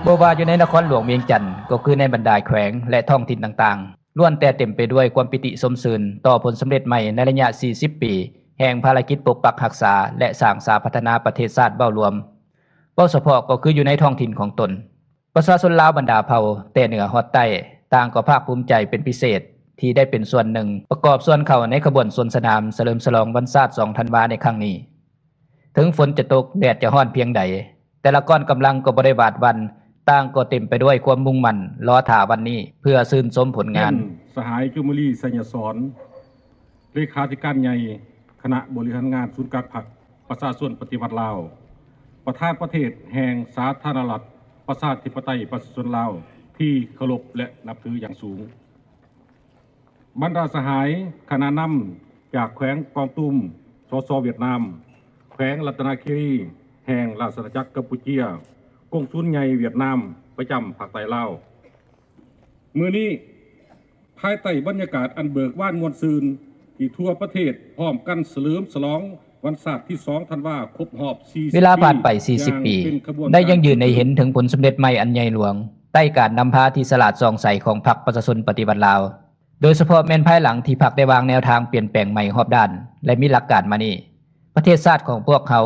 บ่ว่าอยู่ในนครหลวงเวียงจันทน์ก็คือในบรรดาแขวงและท้องถิ่นต่างๆล้วนแต่เต็มไปด้วยความปิติสมชื่นต่อผลสำเร็จใหม่ในระยะ40ปีแห่งภารกิจปกปักรักษาและสร้างสาพัฒนาประเทศชาติเบ้ารวมเป้าเฉพาะก็คืออยู่ในท้องถิ่นของตนประชาชนลาวบรรดาเผ่าแต่เหนือฮอดใต้ต่างก็ภาคภูมิใจเป็นพิเศษที่ได้เป็นส่วนหนึ่งประกอบส่วนเข้าในขบวนสวนสนามเฉลิมฉลองวันชาติ2ธันวาในครั้งนี้ถึงฝนจะตกแดดจะร้อนเพียงใดแต่ละก้อนกำลังก็บ่ได้หวาดหวั่นต่างก็เต็มไปด้วยความมุ่งมั่นรอท่าวันนี้เพื่อชื่นชมผลงาน
สหายจุมลีสัญญสอนเลขาธิการใหญ่คณะบริหารงานศูนย์การพรรคประชาชนปฏิวัติลาวประธานประเทศแห่งสาธารณรัฐประชาธิปไตยประชาชนลาวที่เคารพและนับถืออย่างสูงบรรดาสหายคณะนำจากแขวงกองตุ้มสสเวียดนามแขวงรัตนคีรีแห่งราชอาณาจักรกัมพูชีกงสุลใหญ่เวียดนามประจำภาคใต้ลาวมื้อนี้ภายใต้บรรยากาศอันเบิกว่านมวลซืนที่ทั่วประเทศพร้อมกันเฉลิมฉลองวันศาสตร์ที่2ธันวาคมครบรอบ40
เวลาผ่านไป40ปีได้ยังยืนในเห็นถึงผลสำเร็จใหม่อันใหญ่หลวงใต้การนำพาที่สลาดซองใสของพรรคประชาชนปฏิวัติลาวโดยเฉพาะแม่นภายหลังที่พรรคได้วางแนวทางเปลี่ยนแปลงใหม่รอบด้านและมีหลักการมานี้ประเทศชาติของพวกเขา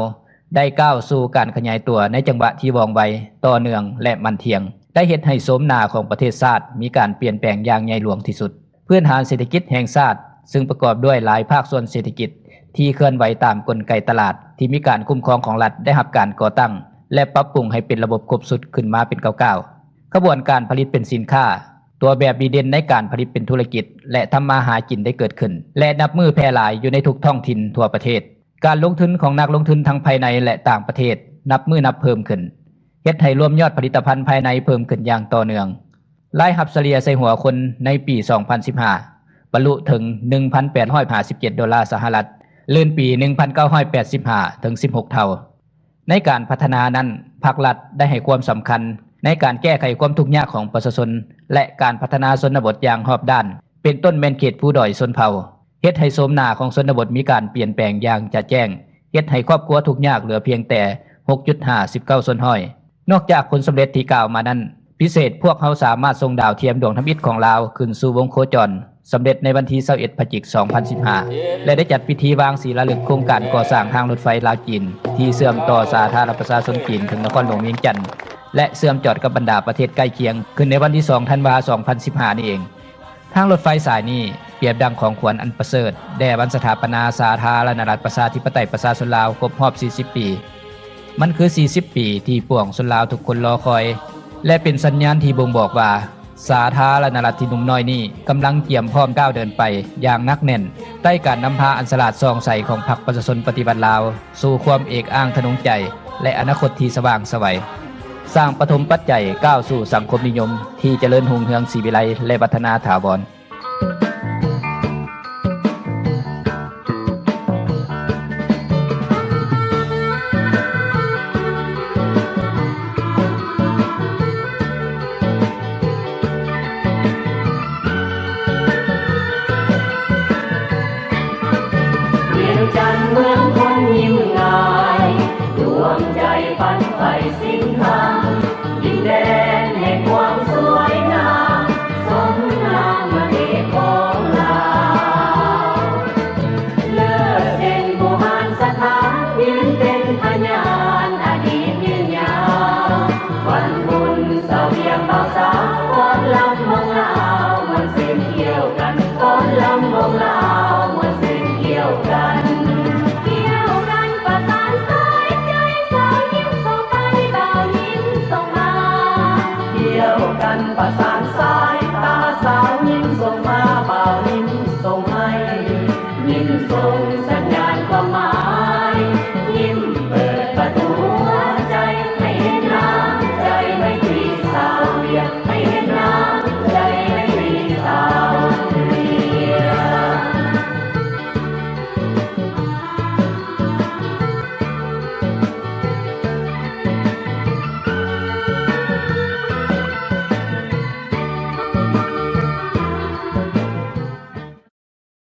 ได้ก้าวสู่การขยายตัวในจังหวะที่ว่องไวต่อเนื่องและมั่นเที่ยงได้เฮ็ดให้โฉมหน้าของประเทศชาติมีการเปลี่ยนแปลงอย่างใหญ่หลวงที่สุดพื้นฐานเศรษฐกิจแห่งชาติซึ่งประกอบด้วยหลายภาคส่วนเศรษฐกิจที่เคลื่อนไหวตามกลไกตลาดที่มีการคุ้มครองของรัฐได้รับการก่อตั้งและปรับปรุงให้เป็นระบบครบสุดขึ้นมาเป็นก้าวๆขบวนการผลิตเป็นสินค้าตัวแบบดีเด่นในการผลิตเป็นธุรกิจและทำมาหากินได้เกิดขึ้นและนับมือแพร่หลายอยู่ในทุกท้องถิ่นทั่วประเทศการลงทุนของนักลงทุนทั้งภายในและต่างประเทศนับมือนับเพิ่มขึ้นเฮ็ดให้รวมยอดผลิตภัณฑ์ภายในเพิ่มขึ้นอย่างต่อเนื่องรายรับเฉลี่ยใส่หัวคนในปี 2015 บรรลุถึง $1,857 ดอลลาร์สหรัฐลื่นปี 1985 ถึง 16 เท่าในการพัฒนานั้นภาครัฐได้ให้ความสำคัญในการแก้ไขความทุกข์ยากของประชาชนและการพัฒนาชนบทอย่างรอบด้านเป็นต้นแม่นเขตผู้ด้อยชนเผ่าเฮ็ดให้โฉมหน้าของชนบทมีการเปลี่ยนแปลงอย่างจะแจ้งเฮ็ดให้ครอบครัวทุกข์ยากเหลือเพียงแต่ 6.59 ส่วนห้อยนอกจากผลสำเร็จที่กล่าวมานั้นพิเศษพวกเขาสามารถส่งดาวเทียมดวงทำอิฐของลาวขึ้นสู่วงโคจรสำเร็จในวันที่21 พฤศจิกายน 2015 และได้จัดพิธีวางศิลาฤกษ์โครงการก่อสร้างทางรถไฟลาวจีนที่เชื่อมต่อสาธารณรัฐประชาชนจีนถึงนครหลวงเวียงจันทน์และเชื่อมจอดกับบรรดาประเทศใกล้เคียงขึ้นในวันที่2ธันวาคม 2015 นี่เองทางรถไฟสายนี้เปรียบดังของขวัญอันประเสริฐแด่วันสถาปนาสาธารณรัฐประชาธิปไตยประชาชนลาวครบรอบ40 ปีมันคือ40 ปีที่ปวงชนลาวทุกคนรอคอยและเป็นสัญญาณที่บ่งบอกว่าสาธารณรัฐที่หนุ่มน้อยนี้กำลังเตรียมพร้อมก้าวเดินไปอย่างหนักแน่นใต้การนำพาอันสลาดซองใสของพรรคประชาชนปฏิวัติลาวสู่ความเอกอ้างทะนงใจและอนาคตที่สว่างไสวสร้างปฐมปัจจัยก้าวสู่สังคมนิยมที่เจริญรุ่งเรืองศรีวิไลและพัฒนาถาวร